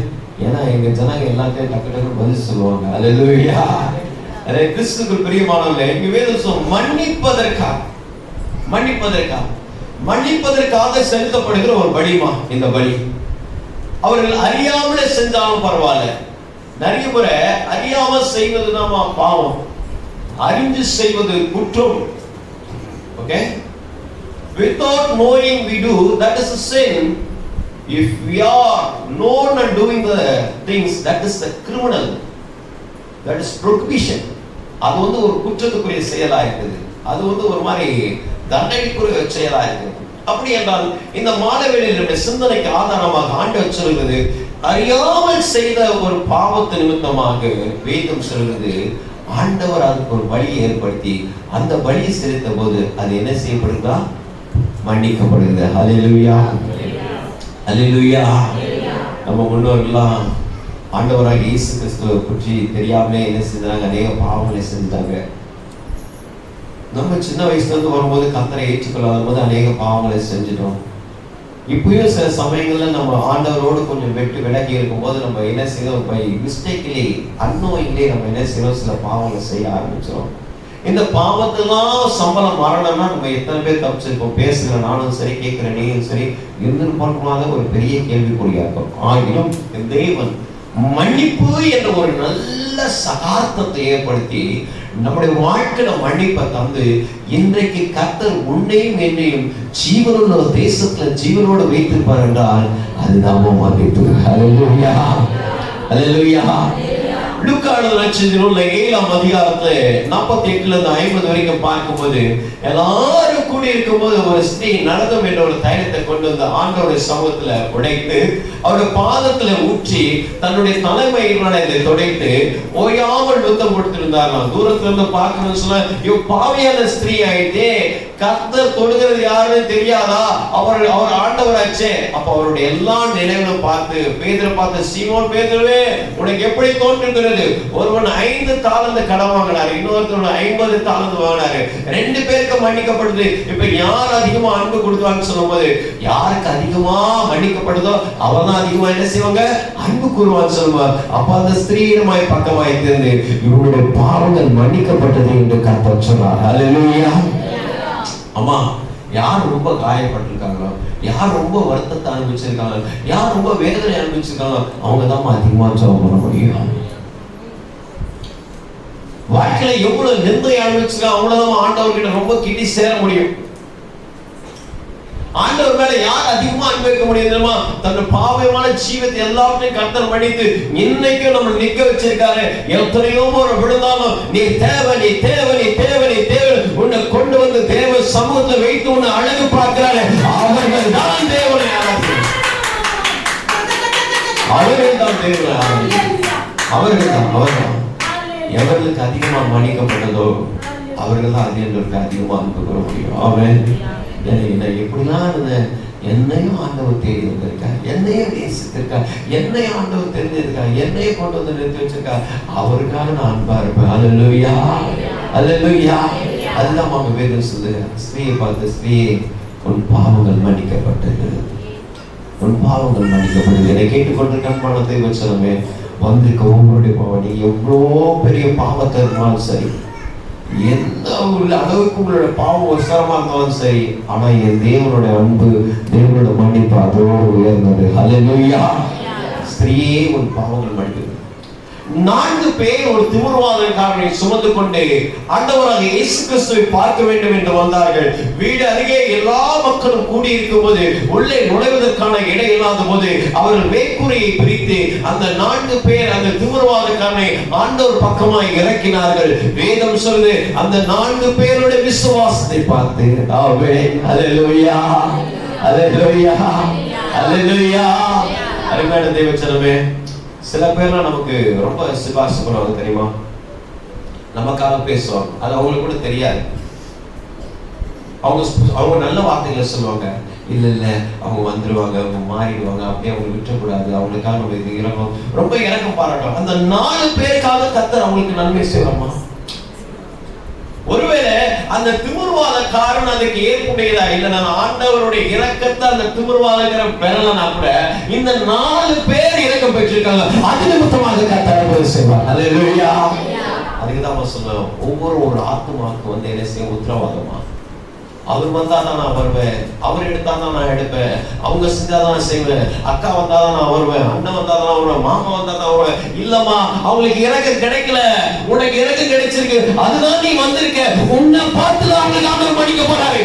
ஏன்னா எங்க ஜனங்க எல்லாத்தையும் டக்கு டக்கு பதில் சொல்லுவாங்க. அல்லேலூயா. அதே கிறிஸ்துவுக்கு பிரியமானவர்களே, இங்க வேதம் மன்னிப்பதற்காக செலுத்தப்படுகிற ஒரு பலிமா இந்த பலி. அவர்கள் அறியாமலே செஞ்சாலும் பரவாயில்ல. நிறைய முறை அறியாமல் செய்வது நாம பாவம், அறிந்து செய்வது குற்றம். Okay, without knowing we do, that is a sin. If we are known and doing the things, that is the criminal, that is prohibition. அது வந்து ஒரு குற்றத்துக்குரிய செயலா இருக்குது. அது வந்து ஒரு மாதிரி தண்டனைக்குரிய செயலா இருக்குது. அப்படி என்றால் இந்த மாதவேளையில் நம்முடைய சிந்தனைக்கு ஆதாரமாக ஆண்டவர் சொல்கிறது, அறியாமல் செய்த ஒரு பாவத்து நிமித்தமாக வேதம் சொல்கிறது, ஆண்டவர் அதுக்கு ஒரு வழியை ஏற்படுத்தி அந்த வழியை செலுத்த போது அது என்ன செய்யப்படுதா? மன்னிக்கப்படுகிறது. அல்லேலூயா. அல்லேலூயா. நம்ம முன்னோர்கள்லாம் ஆண்டவராக இயேசு கிறிஸ்துவை பற்றி தெரியாமலே என்ன செஞ்சாங்க? அநேக பாவங்களை செஞ்சாங்க. நம்ம சின்ன வயசுல இருந்து வரும்போது கர்த்தரை ஏற்றுக்கொள்ளாத போது அநேக பாவங்களை செஞ்சிட்டோம். இப்பயும் சில சமயங்கள்ல நம்ம ஆண்டவரோடு கொஞ்சம் விலகி இருக்கும் போது நம்ம என்ன செய்யறோம்? பை மிஸ்டேக்லி, அன்னோயிங்லி நம்ம என்ன செய்யறோம்? சில பாவங்களை செய்ய ஆரம்பிச்சிடும். இந்த பாவத்தெல்லாம் சம்பளம் மரணம்னா நம்ம எத்தனை பேர் தப்பிச்சிருக்கோம்? பேசுகிற நானும் சரி, கேட்கிற நீயும் சரி, இருந்திருப்பாத ஒரு பெரிய கேள்விக்குறியா இருக்கும். ஆகிலும் தேவன் மன்னிப்பு என்ற ஒரு நல்ல சகார்த்தத்தை ஏற்படுத்தி நம்முடைய வாழ்க்கையில மன்னிப்பை தந்து இன்றைக்கு கர்த்தர் உன்னையும் என்னையும் ஜீவனுள்ள தேசத்துல ஜீவனோடு வைத்திருப்பார் என்றால் அது நாம மன்னிப்பு. அல்லேலூயா. அல்லேலூயா. லூக்கா நட்சத்திரம் 7ஆம் அதிகாரத்துல 48ல இருந்து 50 வரைக்கும் பார்க்கும்போது, எல்லாரும் கூடி இருக்கும்போது ஒரு ஸ்திரீ நரதம் என்ற ஒரு தைலத்தை கொண்டு வந்து ஆண்டவருடைய சமூகத்துல உடைத்து அவருடைய பாதத்துல ஊற்றி தன்னுடைய தலைமையினால இதை துடைத்து ஓயாமல் நுத்தம் கொடுத்திருந்தார்களாம். தூரத்துல இருந்து பார்க்கணும்னு சொன்னா, இவ பாவியான ஸ்திரீ ஆயிட்டே, கர்த்தர் தொடுகிறது யாருன்னு தெரியாதா? அவர் ஆண்டவராச்சே. அப்ப அவருடைய எல்லா நினைவுகளும் பார்த்து பேதுரு பார்த்து, சீமோன் பேதுருவே, உனக்கு எப்படி தோன்றுகிறது? ஒருவன் 5 தாலந்து கடன் வாங்கினாரு, இன்னொருத்தர் 50 தாலந்து வாங்கினாரு. 2 பேருக்கு மன்னிக்கப்படுது. இப்ப யார் அதிகமா அன்பு கொடுத்தான்னு சொல்லும்போது, யாருக்கு அதிகமா மன்னிக்கப்படுதோ அவன் தான் அதிகமா என்ன செய்வாங்க? அன்பு கூறுவான்னு சொல்லுவார். அப்ப அந்த ஸ்திரீயிடமாய் பக்கமாய் இருந்து இவருடைய பாவங்கள் மன்னிக்கப்பட்டது என்று கர்த்தர் சொன்னார். அல்லேலூயா. அம்மா, யார் ரொம்ப காயப்பட்டிருக்காங்களோ, யார் ரொம்ப வருத்தத்தை அனுபவிச்சிருக்காங்க, யார் ரொம்ப வேதனை அனுபவிச்சிருக்காங்க, அவங்க தான் அதிகமா ஜெபம் பண்ண முடியும். வாழ்க்கையில எவ்வளவு நிந்தை அனுபவிச்சிருக்காங்க, அவங்களதான் ஆண்டவர்கிட்ட ரொம்ப கிட்டி சேர முடியும். ஆண்டவர் மேல யார் அதிகமா அனுபவிக்க முடியுமா? தன்னுடைய பாவமான ஜீவத்தை எல்லாத்தையும் கர்த்தர் மன்னித்து இன்னைக்கும் நம்ம நிக்க வச்சிருக்காரு. எத்தனையோ முறை விழுந்தாலும் நீ தேவை, நீ தேவை, நீ தேவை, நீ தேவை, உன்னை கொண்டு வந்து தேவ சமூகத்தை வைத்து உன்னை அழகு பார்க்கிறாரு. அவர்கள் தான் தேவனை ஆராதிக்கிறார். அவர்கள் தான் தேவனை ஆராதிக்கிறார். அவர்கள் எவர்களுக்கு அதிகமா மன்னிக்கப்பட்டதோ அவர்கள் தான் அதிகங்களுக்கு அதிகமா அன்பு கூற முடியும். ஆமென். எப்படிலாம் இருந்தேன், என்னையும் ஆண்டவர் தேடி வந்திருக்கார், என்னையும் நேசித்திருக்கார், என்னையும் ஆண்டவர் தெரிஞ்சிருக்கார், என்னையும் கொண்டு வந்து நிறுத்தி வச்சிருக்கார். அவருக்காக நான் அன்பா இருப்பேன். அல்லேலூயா. அல்லேலூயா. அதுதான் அவங்க வேதம் சொல்லுது. ஸ்திரீயை பார்த்து, ஸ்திரீயே, உன் பாவங்கள் மன்னிக்கப்பட்டது, உன் பாவங்கள் மன்னிக்கப்பட்டது. என்னை கேட்டுக்கொண்டிருக்கான் பணத்தை வச்சனமே, வந்திருக்க உங்களுடைய பாவம், நீ எவ்வளோ பெரிய பாவத்தை இருந்தாலும் சரி, எந்த அளவுக்கு உங்களோட பாவம் விசாரமா இருந்தாலும் சரி, ஆனா என் தேவனுடைய அன்பு, தேவனோட மன்னிப்பு அதோடு உயர்ந்தது. அல்லேலூயா. ஸ்திரீயே, உன் பாவங்கள் மன்னிப்பு. 4 பேர் ஒரு திமிர்வாதக்காரனை சுமந்து கொண்டு ஆண்டவராகிய இயேசு கிறிஸ்துவை பார்க்க வேண்டும் என்று வந்தார்கள். வீடு அருகே எல்லா மக்களும் கூடியிருக்கும் போது உள்ளே நுழைவதற்கான இடம் இல்லாத போது அவர்கள் மேற்கூரையை பிரித்து அந்த 4 பேர் அந்த திமிர்வாதக்காரனை ஆண்டவர் பக்கமாய் இறக்கினார்கள். வேதம் சொல்லுது, அந்த 4 பேருடைய விசுவாசத்தை பார்த்து ஆமென், அல்லேலூயா, அல்லேலூயா, அல்லேலூயா. அருமையான தேவச்சனமே, சில பேர்லாம் நமக்கு ரொம்ப சிபாரிசு பண்ணுவாங்க தெரியுமா? நமக்காக பேசுவாங்க, அது அவங்களுக்கு கூட தெரியாது. அவங்க நல்ல வார்த்தைகளை சொல்லுவாங்க. இல்ல இல்ல அவங்க வந்துருவாங்க, அவங்க மாறிடுவாங்க, அப்படியே அவங்க விட்டுறக்கூடாது, அவங்களுக்காக நம்ம இது இறங்கும், ரொம்ப இறக்கம் பாராட்டலாம். அந்த 4 பேருக்காக கர்த்தர் அவங்களுக்கு நன்மை செய்யலாமா? ஒருவேளை அந்த திமிர்வாதக்காரன் அதுக்கு ஏற்புடையதா இல்ல, நான் ஆண்டவருடைய இரக்கத்தை அந்த திமிர்வாதங்கிற பெறலனா கூட இந்த 4 பேர் இரக்கம் பெற்றிருக்காங்க, அது நிமித்தமாக கர்த்தர் செய்வார். அல்லேலூயா. அதுக்குதான் சொல்லுவேன், ஒவ்வொரு ஆத்துமாக்கு வந்து என்ன செய்ய உத்தரவாதமா? அவர் வந்தாதான் நான் வருவேன், அவர் எடுத்தாதான் நான் எடுப்பேன், அவங்க செஞ்சாதான் நான் செய்வேன், அக்கா வந்தாதான் நான் வருவேன், அண்ணன் வந்தாதான் வருவேன், மாமா வந்தாதான் வருவேன். இல்லம்மா, அவங்களுக்கு இறக்கம் கிடைக்கல, உனக்கு இறக்கம் கிடைச்சிருக்கு, அதுதான் நீ வந்திருக்க, உன்னை பார்த்துதான் அவங்களுக்கு ஆண்டவர் மன்னிக்க போறாரு.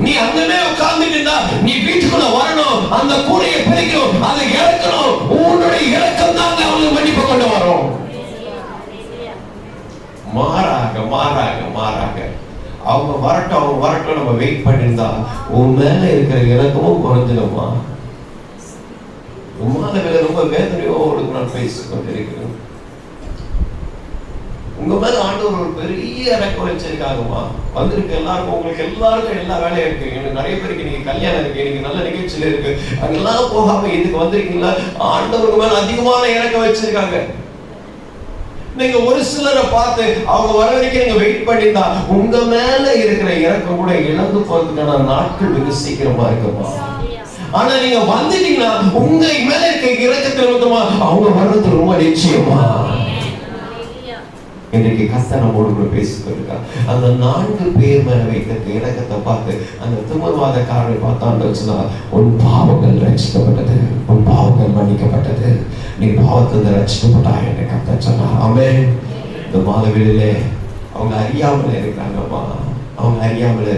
நீ அங்கமே உட்கார்ந்துட்டு இருந்தா நீ வீட்டுக்குள்ள வரணும், அந்த கூரையை பிரிக்கணும், அதை இறக்கணும். உன்னுடைய இறக்கம் தான் அவங்களுக்கு மன்னிப்பு கொண்டு வரும். மாறாக மாறாக மாறாக அவங்க வரட்டும் நம்ம வெயிட் பண்ணிருந்தா உன் மேல இருக்கிற இறக்கமும் குறைஞ்சிடுமா? உமால மேல ரொம்ப வேதனையோடு நான் பேசிக் கொண்டிருக்கிறேன். உங்க மேல ஆண்டவர் ஒரு பெரிய இறக்கம் வச்சிருக்காங்கம்மா. வந்திருக்க எல்லாருக்கும், உங்களுக்கு எல்லாருக்கும் எல்லா வேலையும் இருக்கு. எனக்கு நிறைய பேருக்கு நீங்க கல்யாணம் இருக்கு, நீங்க நல்ல நிகழ்ச்சியில இருக்கு, அங்கெல்லாம் போகாம இதுக்கு வந்திருக்கீங்களா? ஆண்டவர் மேல அதிகமான இறக்கம் வச்சிருக்காங்க. நீங்க ஒரு சிலரை பார்த்து அவங்க வர வரைக்கும் நீங்க வெயிட் பண்ணிருந்தா உங்க மேல இருக்கிற இறக்கம் கூட இழந்து போறதுக்கான நாட்கள் மிக சீக்கிரமா இருக்குமா? ஆனா நீங்க வந்துட்டீங்கன்னா உங்க மேல இருக்க இறக்கத்தை நிமித்தமா அவங்க வர்றது ரொம்ப நிச்சயமா. இன்னைக்கு கர்த்தர் நம்மோடு கூட பேசிக்கொண்டிருக்கா. அந்த 4 பேர் மேல வைத்த இறக்கத்தை பார்த்து அந்த திமிர்வாதக்காரனை பார்த்தான்னு சொன்னா, உன் பாவங்கள் ரட்சிக்கப்பட்டது, உன் பாவங்கள் மன்னிக்கப்பட்டது, நீ பாவத்திலிருந்து ரட்சிக்கப்பட்டாய் என்று கர்த்தர் சொன்னார். ஆமென். இந்த மாதவிலே அவங்க அறியாமல் இருக்கிறாங்கம்மா, அவங்க அறியாமல்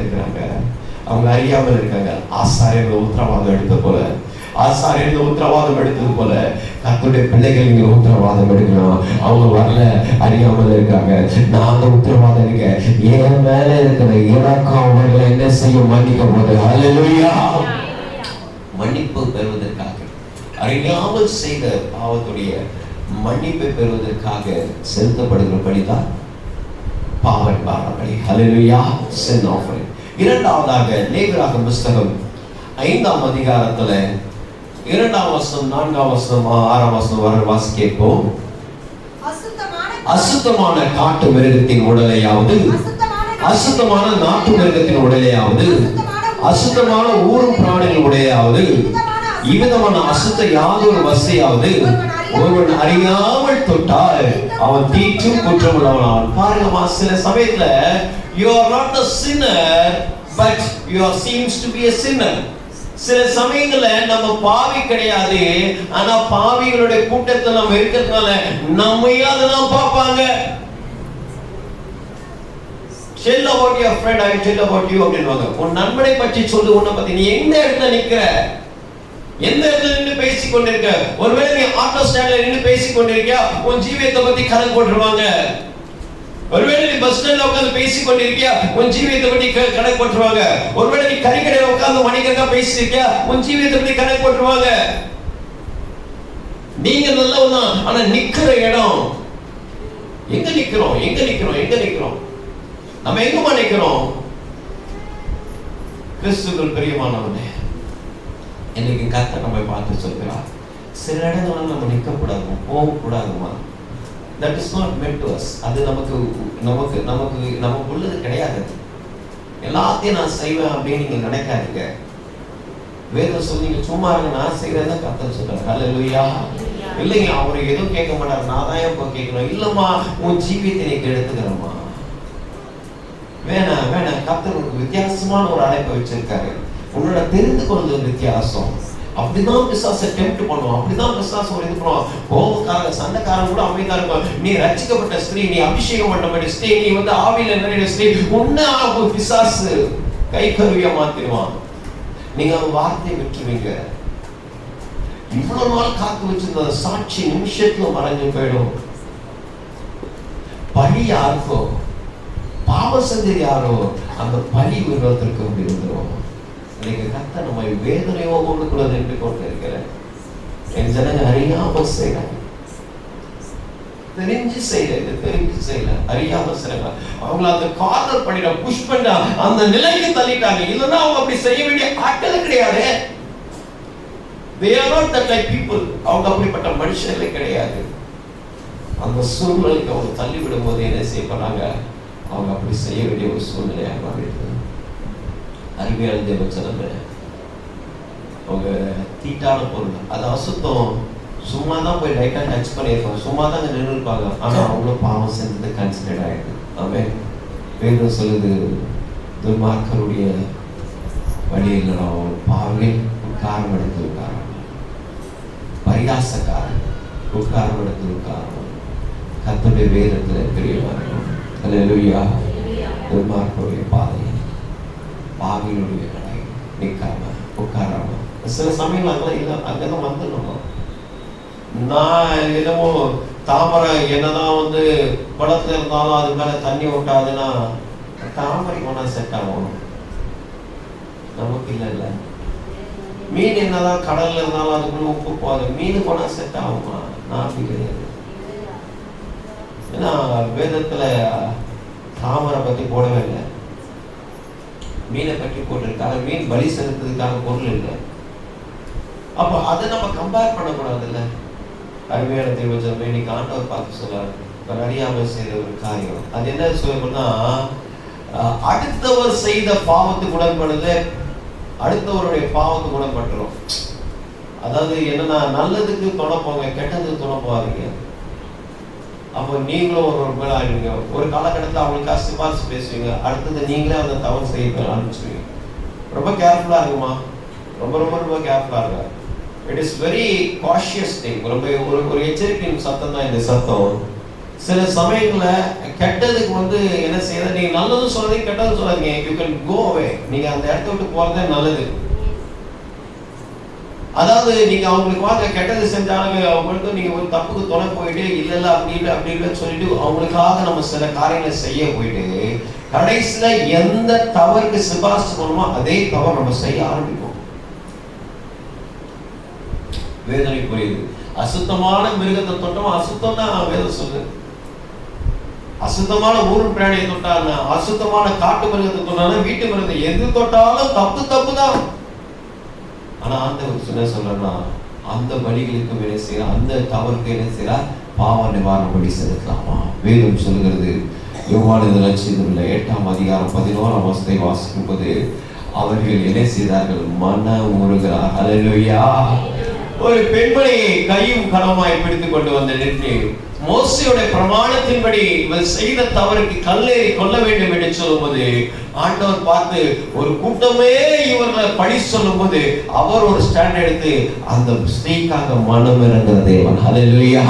இருக்காங்க. ஆசாரியர்கள் உத்தரவாதம் எடுத்த போல, ஆசாரியர்கள் உத்தரவாதம் எடுத்தது போல கர்த்தருடைய பிள்ளைகள் இங்க உத்தரவாதம் எடுக்கணும். அவங்க வரல, அறியாமல் இருக்காங்க. நாங்க உத்தரவாதம் இருக்க, என் மேல இருக்கிற இறக்கம் அவர்களை என்ன செய்ய மன்னிக்க போது. அல்லேலூயா. மன்னிப்பு பெறுவதற்காக, அறியாமல் செய்த பாவத்துடைய மன்னிப்பை பெறுவதற்காக செலுத்தப்படுகிற படிதான் பாவ நிவாரண பலி. அல்லேலூயா. sin offering. இரண்டாவதாக லேவியராகமம் புத்தகம் 5ஆம் அதிகாரத்துல 2ஆம் வசனம், 4ஆம் வசனம், 6ஆம் வசனம் வரை வாசிப்போம். அசுத்தமான காட்டு மிருகத்தின் உடலையாவது, அசுத்தமான நாட்டு மிருகத்தின் உடலையாவது, அசுத்தமான ஊரும் பிராணியின் உடையாவது, இவ்விதமான அசுத்த யாதொரு வசையாவது ஒருவன் அறியாமல் தொட்டால் அவன் தீற்றும் குற்றமுள்ளவனான். பாருங்கம்மா, சில சமயத்துல you are not a sinner but you are seems to be a sinner. சில சமயங்கள்ல நம்ம பாவி கிடையாது, ஆனா பாவிகளுடைய கூட்டத்துல நம்ம இருக்கிறதுனால நம்மையே அதெல்லாம் பார்ப்பாங்க. tell about your friend, I tell about you அப்படின்வாங்க. உன் நண்பனை பற்றி சொல்லு, உன்னை பத்தி நீ எந்த இடத்துல நிக்கிற, எந்த இடத்துல நின்று பேசிக் கொண்டிருக்க. ஒருவேளை நீ ஆட்டோ ஸ்டாண்ட்ல நின்று பேசிக் கொண்டிருக்கியா, உன் ஜீவியத்தை பத்தி கணக்கு போட்டுருவாங்க. ஒருவேளை நீ பஸ் ஸ்டாண்ட்ல உட்கார்ந்து பேசிக் கொண்டிருக்கியா, உன் ஜீவியத்தை பத்தி கணக்கு போட்டுருவாங்க. ஒருவேளை நீ கறிக்கடையில உட்கார்ந்து மணிக்கணக்கா பேசிருக்கியா, உன் ஜீவியத்தை பத்தி கணக்கு போட்டுருவாங்க. நீங்க நல்லவதான், ஆனா நிக்கிற இடம் எங்க நிக்கிறோம்? நம்ம எங்கமா நிக்கிறோம்? கிறிஸ்துவுக்குள் பிரியமானவனே, இன்னைக்கு கர்த்தர் நம்மை பார்த்து சொல்கிறார், சில இடங்கள்ல நம்ம நிற்க கூடாதுமா, போக கூடாதுமா. That is not meant to us. அது நமக்கு உள்ளது கிடையாது. எல்லாத்தையும் நான் செய்வேன் அப்படின்னு நீங்க நினைக்காதீங்க. வேதம் சொல்லுங்க, சும்மா இருங்க, நான் செய்யறத கர்த்தர் சொல்றாரு. ஹல்லேலூயா. இல்லைங்க, அவரு எதுவும் கேட்க மாட்டாரு, நான் தான் எப்ப கேட்கணும். இல்லம்மா, உன் ஜீவியத்தை நீ எடுத்துக்கிறம்மா. வேணாம். கர்த்தர் ஒரு வித்தியாசமான ஒரு அழைப்பை வச்சிருக்காரு. உன்னோட தெரிந்து கொள்வது வித்தியாசம், அப்படிதான் பிசாசை டெம்ப்ட் பண்ணுவான், அப்படிதான் பிசாசு ஒரு இது பண்ணுவான். கோபக்காரங்க சண்டைக்காரங்க கூட அமைதியா இருக்கும். நீ ரட்சிக்கப்பட்ட ஸ்திரீ, நீ அபிஷேகம் பண்ணப்பட்ட ஸ்திரீ, நீ ஆவியில நிறைய ஸ்திரீ, உன்னை பிசாசு கை கருவியா மாத்திடுவான். நீங்க வார்த்தையை விட்டுருவீங்க. இவ்வளவு நாள் காத்து வச்சிருந்த சாட்சி நிமிஷத்துல மறைஞ்சு போயிடும். பழி யாருக்கோ, பாவம் செஞ்சது யாரோ, அந்த பழி விரோதத்திற்கு வந்துடும். இன்னைக்கு கர்த்தர் நம்மை வேதனையோடு கொடுக்கூடாது என்று கொண்டு இருக்கிறேன். என் ஜனங்க அறியாம செய்யறாங்க, தெரிஞ்சு செய்யல, தெரிஞ்சு செய்யல, அறியாம செய்யறாங்க. அவங்கள அந்த கார்னர் பண்ணிட, புஷ் பண்ண அந்த நிலைக்கு தள்ளிட்டாங்க. இல்லைன்னா அவங்க அப்படி செய்ய வேண்டிய ஆட்கள் கிடையாது. They are not that like people. அவங்க அப்படிப்பட்ட மனுஷர்களே கிடையாது. அந்த சூழ்நிலைக்கு அவங்க தள்ளிவிடும் போது என்ன செய்யப்படுறாங்க, அவங்க அப்படி செய்ய வேண்டிய ஒரு சூழ்நிலையாக மாறிடுது. அறிவியல் தேவச்சனமே, அவங்க தீட்டான பொருள், அது அசுத்தம். சும்மா தான் போய் லைட்டா டச் பண்ணியிருப்பாங்க, சும்மா தான் நின்று இருப்பாங்க. ஆனா அவங்களும் பாவம் செஞ்சது கன்சிடர் ஆயிடுது. ஆமென். வேதம் சொல்லுது, துன்மார்க்கருடைய வழியில் அவன் பார்வையில் உட்காரம் எடுத்து உட்காரம், பரியாசக்காரன் உட்காரம் எடுத்து உட்காரம். கர்த்தருடைய வேதத்துல பிரியமானோம். அல்லேலூயா. துன்மார்க்கருடைய பாதை, பாவிகளுடைய கடை, நிற்காம உட்காராம. சில சமயம் அங்கெல்லாம் இல்லை, அங்கதான் வந்துடணும். நான் என்னமோ தாமரை என்னதான் குளத்துல இருந்தாலும் அது மேல தண்ணி விட்டாதுன்னா தாமரை போனா செட் ஆகும். நமக்கு இல்ல. மீன் என்னதான் கடல்ல இருந்தாலும் அதுக்குள்ள உப்பு போகாது, மீன் போனா செட் ஆகுமா? நான் கிடையாது. ஏன்னா வேதத்துல தாமரை பத்தி போடவே இல்லை, மீனை பற்றி போட்டிருக்காங்க. மீன் பலி செலுத்துறதுக்கான பொருள் இல்லை. அப்போ அதை நம்ம கம்பேர் பண்ணக்கூடாது. இல்லை, அருமையான தேவஜனமே, இன்னைக்கு ஆண்டவர் பார்த்து சொல்றாரு, அறியாமல் செய்த ஒரு காரியம். அது என்ன சொல்லணும்னா, அடுத்தவர் செய்த பாவத்துக்கு உடன்படுது, அடுத்தவருடைய பாவத்துக்கு உடன்பட்டுரும். அதாவது என்னன்னா, நல்லதுக்கு தொட போங்க, கெட்டதுக்கு தொட போவாதீங்க. அப்போ நீங்களும் ஒரு மேல ஆயிடுவீங்க. ஒரு காலகட்டத்தில் அவங்களுக்காக சிபாரிசு பேசுவீங்க, அடுத்தது நீங்களே அந்த தவறு செய்ய ஆரம்பிச்சுவீங்க. ரொம்ப கேர்ஃபுல்லா இருக்குமா, ரொம்ப ரொம்ப ரொம்ப கேர்ஃபுல்லா இருக்க. It is very cautious thing. ரொம்ப ஒரு எச்சரிக்கையின் சத்தம் தான் இந்த சத்தம். சில சமயங்கள்ல கெட்டதுக்கு என்ன செய்யறது, நீங்க நல்லதும் சொல்லாதீங்க, கெட்டதும் சொல்லாதீங்க. யூ கேன் கோ அவே. நீங்க அந்த இடத்த விட்டு போறதே நல்லது. அதாவது நீங்க அவங்களுக்கு கெட்டது செஞ்சாலும் அவங்களுக்கு நீங்க ஒரு தப்புக்கு துணை போயிட்டு இல்ல அப்படி இல்ல சொல்லிட்டு அவங்களுக்காக நம்ம சில காரியங்களை செய்ய போயிட்டு கடைசியில எந்த தவறுக்கு சிபாரிசு பண்ணுமோ அதே தவறு நம்ம செய்ய ஆரம்பிப்போம். வேதனை புரியுது. அசுத்தமான மிருகத்தை தொட்டோம், அசுத்தம் தான் வேதம் சொல்லுது. அசுத்தமான ஊர் பிராணியை தொட்டாங்க, அசுத்தமான காட்டு மிருகத்தை தொட்டாலும், வீட்டு மிருகத்தை எது தொட்டாலும் தப்பு தான். ஆனா ஆண்டவர் என்ன சொல்றா, அந்த வழிகளுக்கு என்ன செய்யற, அந்த தவறுக்கு என்ன செய்யற, பாவ நிவாரண பலி செலுத்தலாமா? வேதம் சொல்லுகிறது. யோவான் நற்செய்தியில் 8ஆம் அதிகாரம் 11ஆம் வசனத்தை வாசிக்கும் போது, அவர்கள் என்ன செய்தார்கள், மன உருகிறார். ஹல்லேலூயா. ஒரு பெண்மணியை கையும் களமாய் பிடித்துக் கொண்டு வந்து நின்று, மோசேயுடைய பிரமாணத்தின்படி இவர் செய்த தவறுக்கு கல்லேறி கொள்ள வேண்டும் என்று சொல்லும்போது, ஆண்டவர் பார்த்து ஒரு கூட்டமே இவர்களை பழி சொல்லும் போது அவர் ஒரு ஸ்டாண்ட் எடுத்து அந்த ஸ்திரீக்காக மனம் இறங்குற தேவன். ஹல்லேலூயா.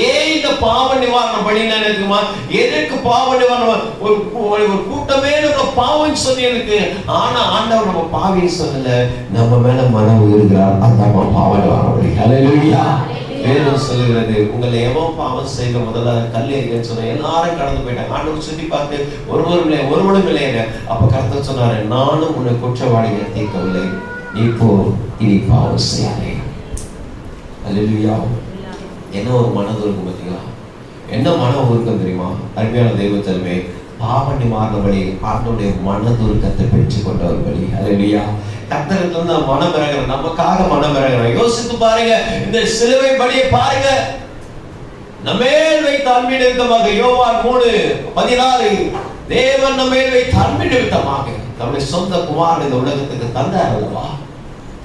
ஏன் இந்த பாவ நிவாரணம் பண்ணினா இருக்குமா? எதற்கு பாவ நிவாரணம்? ஒரு கூட்டமே நம்ம பாவம் சொல்லியிருக்கு. ஆனா ஆண்டவர் நம்ம பாவின்னு சொல்லல, நம்ம மேல மனம் உருகிறார். அதான் பாவ நிவாரணம். ஹல்லேலூயா. வேதம் சொல்லுகிறது, உங்களை எவன் பாவம் செய்ய முதல்ல கல்லேறின்னு சொன்ன எல்லாரும் கடந்து போயிட்டாங்க. ஆண்டவர் சுற்றி பார்த்து ஒருவனும் இல்லைங்க. அப்ப கர்த்தர் சொன்னாரு, நானும் உன்னை குற்றவாளிகளை தீர்க்கவில்லை, இப்போ இனி பாவம் செய்யாதே. ஹல்லேலூயா. என்ன ஒரு மனது இருக்கும் பார்த்தீங்களா? என்ன மனம் உருக்கம் தெரியுமா? அருமையான தெய்வத்தன்மை, பாவ நிவாரண பலி ஆண்டவருடைய மனதுருக்கத்தை பெற்றுக் கொண்டவர் பலி. ஹல்லேலூயா. கர்த்தருக்கு மனம் இறங்குற, நமக்காக மனம் இறங்குற. யோசித்து பாருங்க, இந்த சிலுவை பலியை பாருங்க. நம்மேல் வைத்த அன்பின் நிமித்தமாக, யோவான் 3:16, தேவன் நம்மேல் வைத்த அன்பின் நிமித்தமாக நம்முடைய சொந்த குமாரன் இந்த உலகத்துக்கு தந்தார் அல்லவா?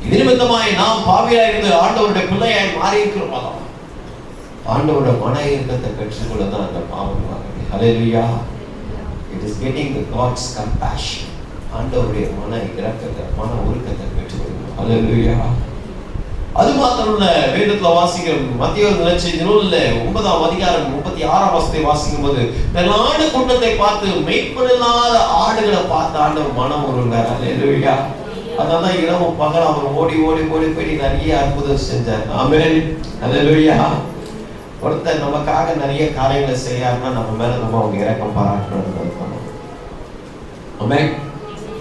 இது நிமித்தமாய் நாம் பாவியாய் இருந்து ஆண்டவருடைய பிள்ளையாய் மாறி இருக்கிறோம். ஆண்டவருடைய மன இறக்கத்தை பெற்றுக்கொள்ளதான் அந்த பாவம். ஹல்லேலூயா. It is getting the God's compassion. ஆண்டவருடைய மன இரக்கத்தை, மன உருக்கத்தை பெற்றுக்கொள்ளும். ஹல்லேலூயா. அது மாத்திரம் இல்ல, வேதத்துல வாசிக்கிறோம், மத்திய நற்செய்தி நூல்ல 9ஆம் அதிகாரம் 36ஆம் வசனத்தை வாசிக்கும் போது, திரளான கூட்டத்தை பார்த்து மேய்ப்பன் இல்லாத ஆடுகளை பார்த்து ஆண்டவர் மனம் உருகிறார். அல்லேலூயா. அதனால இரவு பகல் அவர் ஓடி ஓடி ஓடி போய் நிறைய அற்புதம் செஞ்சார். ஆமென். அல்லேலூயா. ஒருத்தர் நமக்காக நிறைய காரியங்களை செய்யாருன்னா நம்ம மேல ரொம்ப அவங்க இரக்கம் பாராட்டுறது அர்த்தம். ஆமென்.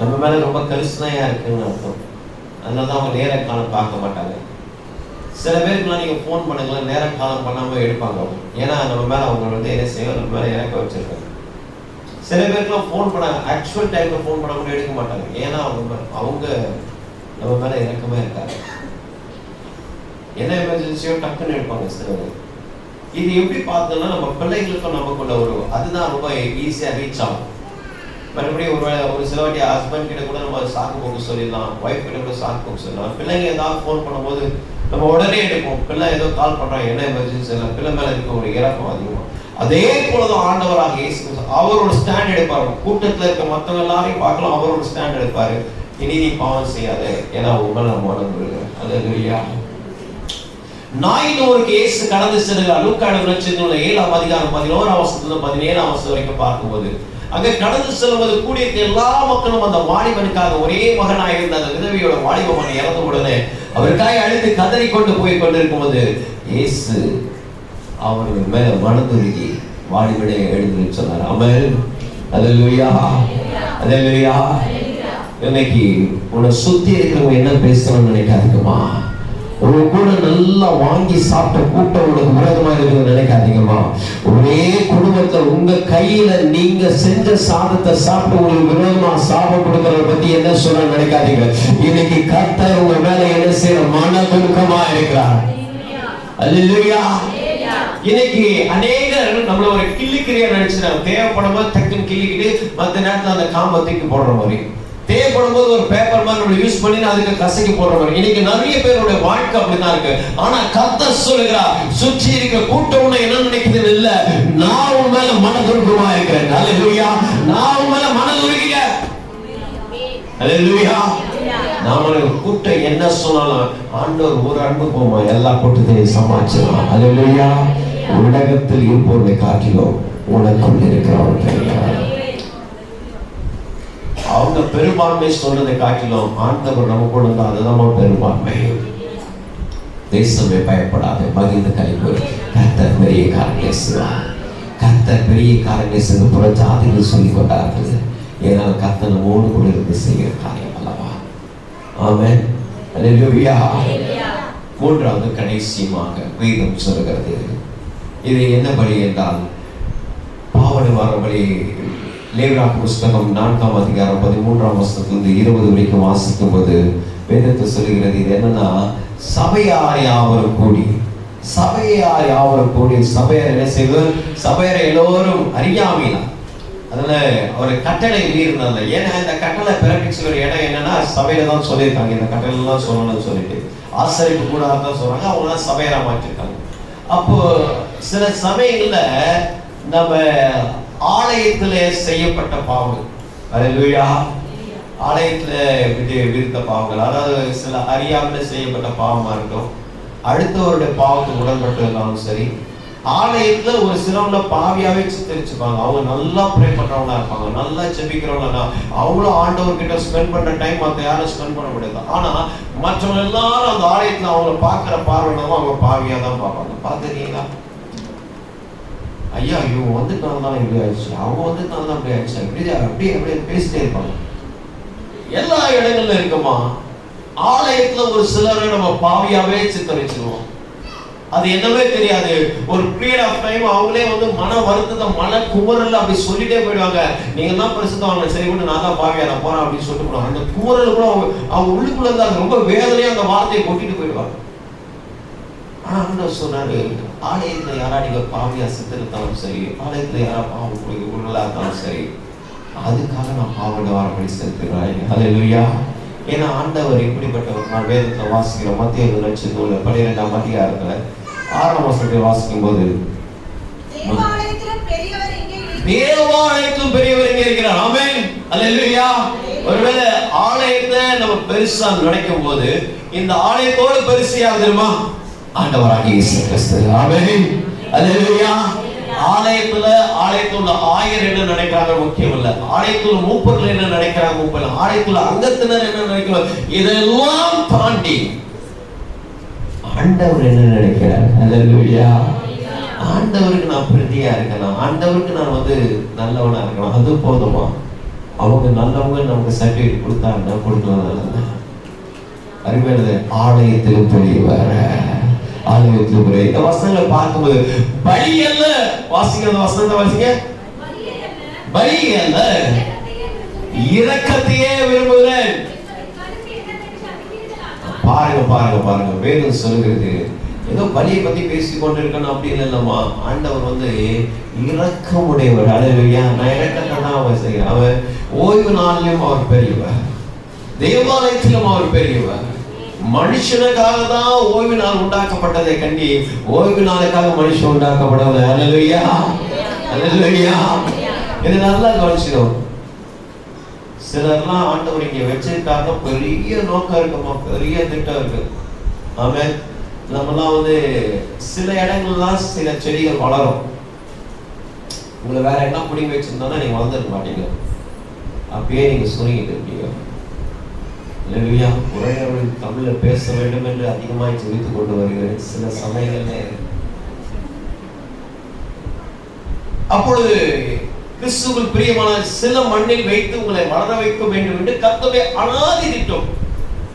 நம்ம மேல ரொம்ப கரிசனையா இருக்குன்னு அர்த்தம். அதனாலதான் அவங்க நேர காலம் பார்க்க மாட்டாங்க. சில பேருக்குலாம் நீங்க போன் பண்ணுங்களேன், நேர காலம் பண்ணாம எடுப்பாங்க. ஏன்னா நம்ம மேல அவங்க வந்து என்ன செய்ய, நம்ம மேல இறக்க வச்சிருக்காங்க. சில பேருக்குலாம் போன் பண்ண ஆக்சுவல் டைம்ல போன் பண்ண கூட எடுக்க மாட்டாங்க. ஏன்னா அவங்க நம்ம மேல இறக்கமே இருக்காங்க. என்ன எமர்ஜென்சியோ டக்குன்னு எடுப்பாங்க சில பேர். இது எப்படி பார்த்தோம்னா நம்ம பிள்ளைங்களுக்கும் நமக்குள்ள ஒரு அதுதான் ரொம்ப ஈஸியா ரீச் ஆகும். மறுபடியும் ஒரு சில வாட்டி ஹஸ்பண்ட் கிட்ட கூட நம்ம சாக்கு போக்கு சொல்லிடலாம், ஒய்ஃப் கிட்ட கூட சாக்கு போக்கு சொல்லலாம். பிள்ளைங்க ஏதாவது ஃபோன் பண்ணும்போது நம்ம உடனே எடுப்போம். பிள்ளை ஏதோ கால் பண்றாங்க, என்ன எமர்ஜென்சி இல்லை, பிள்ளை மேல இருக்க ஒரு இறக்கம் அதிகமா. அதே போலதான் ஆண்டவராக இயேசு அவரோட ஸ்டாண்ட் எடுப்பாரு. கூட்டத்துல இருக்க மற்றவங்க எல்லாரையும் பார்க்கலாம், அவரோட ஸ்டாண்ட் எடுப்பாரு. இனி நீ பாவம் செய்யாத, ஏன்னா உங்களை நம்ம உணர்ந்து. அல்லேலூயா. நாயினோருக்கு இயேசு கடந்து செல்கிறார். லூக்கா நற்செய்தி 7ஆம் அதிகாரம் 11ஆம் வசனத்துல 17ஆம் வசனம் வரைக்கும் பார்க்கும்போது, அங்க கடந்து செல்வது கூடிய எல்லா மக்களும் அந்த வாலிபனுக்காக, ஒரே மகனாக இருந்த அந்த விதவையோட வாலிப மகன் இறந்த உடனே அவருக்காக அழுது கதறி கொண்டு போய் கொண்டிருக்கும் போது இயேசு அவர்கள் மேல மனதுருகி வாலிபனை எழுந்து சொன்னார். ஆமென். அல்லேலூயா. அல்லேலூயா. இன்னைக்கு உன்னை சுத்தி இருக்கிறவங்க என்ன பேசணும்னு நினைக்காதீங்கம்மா. ஒரு கூட நல்லா வாங்கி சாப்பிட்ட கூட்டம் உனக்கு விரோதமா இருக்குன்னு நினைக்காதீங்கம்மா. ஒரே குடும்பத்தை உங்க கையில நீங்க செஞ்ச சாதத்தை சாப்பிட்டு உங்களுக்கு விரோதமா சாபம் கொடுக்கறத பத்தி என்ன சொல்ல நினைக்காதீங்க. இன்னைக்கு கர்த்தர் உங்க மேல என்ன செய்யற மனதுருக்கமா இருக்கிறார். அல்லேலூயா. இன்னைக்கு அநேகர் நம்மள ஒரு கிள்ளிக்கிறியா நினைச்சுட்டாங்க. தேவைப்படும் போது டக்குன்னு கிள்ளிக்கிட்டு மற்ற நேரத்துல அந்த காம்பத்துக்கு போடுற மாதிரி, தேவைப்படும் போது ஒரு பேப்பர் மாதிரி நம்ம யூஸ் பண்ணி அதுக்கு கசக்கி போடுற மாதிரி. இன்னைக்கு நிறைய பேருடைய வாழ்க்கை அப்படிதான் இருக்கு. ஆனா கர்த்தர் சொல்லுகிறார், சுற்றி இருக்க கூட்டம் என்ன நினைக்குதுன்னு இல்ல, நான் உன் மேல மனதுருக்கமா இருக்கிறேன். அல்லேலூயா. நான் உன் மேல மனதுருகிறேன். அல்லேலூயா. நாம கூட்டம் என்ன சொன்னாலும் ஆண்டவர் ஒரு அன்பு போமா எல்லா கூட்டத்தையும் சமாளிச்சிடலாம். அல்லேலூயா. உலகத்தில் இருப்பவர்களை காட்டிலும் உனக்குள் இருக்கிறவர்கள் அவங்க பெரும்பான்மை சொல்றதை காட்டிலும் ஆண்டவர் நம்ம கூட இருந்தா அதுதான் பெரும்பான்மை. தேசமே பயப்படாது, மகிழ்ந்து கழிவு. கர்த்தர் பெரிய காரியங்களை செய்வார். கர்த்தர் பெரிய காரியங்களை செய்து புற ஜாதிகள் சொல்லிக் கொண்டார்கள். ஏனால் கர்த்தர் நம்மோடு கூட இருந்து செய்கிற காரியம் அல்லவா. ஆமென். அல்லேலூயா. மூன்றாவது கடைசியமாக வேதம் சொல்கிறது, இது என்ன பலி என்றால் பாவ நிவாரண பலி. லேவியராகம புஸ்தகம் 4ஆம் அதிகாரம் 13ஆம் வசனத்திலிருந்து 20 வரைக்கும் வாசிக்கும் போது வேதத்தை சொல்லுகிறது, இது என்னன்னா சபையார் யாவரும் கூடி, சபையார் யாவரும் கூடி, சபையார் என்ன செய்வது, சபையார் எல்லோரும் அறியாமையில அதுல ஒரு கட்டளை மீறினது. ஏன்னா இந்த கட்டளை பிறப்பிச்சுக்கிற இடம் என்னன்னா சபையில தான் சொல்லியிருக்காங்க. இந்த கட்டளை எல்லாம் சொல்லணும்னு சொல்லிட்டு ஆசரிப்பு கூட தான் சொல்றாங்க. அவங்க எல்லாம் சபையாரா மாற்றிருக்காங்க. அப்போ சில சபைகள்ல நம்ம ஆலயத்திலே செய்யப்பட்ட பாவங்கள், அல்லேலூயா, ஆலயத்துல விதித்த பாவங்கள், அதாவது சில அறியாமல செய்யப்பட்ட பாவமா இருக்கும், அடுத்தவருடைய பாவத்துக்கு உடன்பட்டு இருந்தாலும் சரி, ஆலயத்துல ஒரு சிலவங்கள பாவியாவே சித்தரிச்சுப்பாங்க. அவங்க நல்லா ப்ரே பண்றவங்களா இருப்பாங்க, நல்லா ஜெபிக்கிறவங்களா, அவங்களும் ஆண்டவர் கிட்ட ஸ்பெண்ட் பண்ற டைம் மற்ற யாரும் ஸ்பெண்ட் பண்ண முடியாது. ஆனா மற்றவங்க எல்லாரும் அந்த ஆலயத்துல அவங்களை பார்க்கிற பார்வையினாலும் அவங்க பாவியா தான் பார்ப்பாங்க. பார்த்துருக்கீங்களா? ஐயா இவங்க வந்துட்டாங்க தான் இப்படி ஆயிடுச்சு, அவங்க வந்துட்டாங்க தான் அப்படி ஆயிடுச்சு, அப்படி அப்படியே பேசிட்டே இருப்பாங்க. எல்லா இடங்கள்ல இருக்குமா, ஆலயத்துல ஒரு சிலரை நம்ம பாவியாவே சித்தரிச்சிருவோம். அது என்னவே தெரியாது. ஒரு பீரியட் ஆஃப் டைம் அவங்களே வந்து மன வருத்தத்தை, மன குமரல் அப்படி சொல்லிட்டே போயிடுவாங்க. நீங்க தான் பரிசுத்தவாங்க, சரி கூட நான் தான் பாவியா நான் போறேன் அப்படின்னு சொல்லிட்டு போடுவாங்க. அந்த குமரல் கூட அவங்க உள்ளுக்குள்ள இருந்து அது ரொம்ப வேதனையா அந்த வார்த்தையை கொட்டிட்டு போயிடுவாங்க. ஆனா ஆண்டவர் சொன்னாரு, ஆலயத்துல யாரா நீங்க பாவியா சித்தரித்தாலும் சரி, ஆலயத்துல யாரா பாவம் உங்களுக்கு உள்ளா இருந்தாலும் சரி, அதுக்காக நான் பாவ நிவாரண செலுத்துகிறேன். அல்லேலூயா. ஏன்னா ஆண்டவர் எப்படிப்பட்டவர், நான் வேதத்துல வாசிக்கிறோம். மத்திய நற்செய்தி 12ஆம் அதிகாரத்துல 6ஆம் வசனத்தை வாசிக்கும் போது, தேவாலயத்திலும் பெரியவர் இங்கே இருக்கிறார். ஆமென். அல்லேலூயா. ஒருவேளை ஆலயத்தை நம்ம பெருசா நினைக்கும் போது இந்த ஆலயத்தோடு பெருசு யார் தெரியுமா? ஆண்டவராகிய இயேசு கிறிஸ்து. ஆமென். அல்லேலூயா. ஆலயத்துல ஆயர் என்ன நினைக்கிறாங்க முக்கியம் இல்ல, ஆலயத்துல மூப்பர்கள் என்ன நினைக்கிறாங்க முக்கியம் இல்ல, ஆலயத்துல அங்கத்தினர் என்ன நினைக்கிறாங்க, இதெல்லாம் தாண்டி ஆண்டவர் என்ன நினைக்கிறார்? அல்லேலூயா. ஆண்டவருக்கு நான் பிரதியா இருக்கணும், ஆண்டவருக்கு நான் நல்லவனா இருக்கணும், அது போதுமா? அவங்க நல்லவங்க நமக்கு சர்டிபிகேட் கொடுத்தாங்கன்னா கொடுக்கலாம். அருமையானது, ஆலயத்தில் பெரியவர், ஆலயத்தில் பெரிய. இந்த வசனங்களை பார்க்கும்போது பலி அல்ல, வாசிக்கிற வசனத்தை வாசிங்க, பலி அல்ல இரக்கத்தையே விரும்புகிறேன். பாருங்க பாருங்க பாருங்க, வேதம் சொல்லுகிறது ஏதோ பலியை பத்தி பேசிக் கொண்டிருக்கணும் அப்படின்னு இல்லம்மா. ஆண்டவர் இரக்கமுடையவர். அல்லேலூயா. நான் இரக்கத்தை தான் அவர் செய்கிறேன். அவர் ஓய்வு நாளிலும் அவர் பெரியவர், தேவாலயத்திலும் அவர் பெரியவர். மனுஷனுக்காக தான் ஓய்வு நாள் உண்டாக்கப்பட்டதை கண்டி ஓய்வு நாளுக்காக மனுஷன் உண்டாக்கப்படவில்லை. அல்லேலூயா. அல்லேலூயா. இது நல்லா கவனிச்சிடும். சிலர்லாம் ஆண்டவர் இங்க வச்சிருக்காங்க, பெரிய நோக்கம் இருக்குமா, பெரிய திட்டம் இருக்கு. ஆமென். நம்மலாம் சில இடங்கள்லாம் சில செடிகள் வளரும். உங்களை வேற என்ன பிடிங்கி வச்சிருந்தோம்னா நீங்க வளர்ந்துருக்க மாட்டீங்க, அப்பயே நீங்க சுருங்கிட்டு இருப்பீங்க. அல்லேலூயா. உரையாடல் தமிழ்ல பேச வேண்டும் என்று அதிகமாய் ஜெபித்துக் கொண்டு வருகிறேன் சில சமயங்கள்ல. அப்பொழுது கிறிஸ்துவுக்குள் பிரியமான சில மண்ணில் வைத்து உங்களை வளர வைக்க வேண்டும் என்று கர்த்தருடைய அனாதி திட்டம்.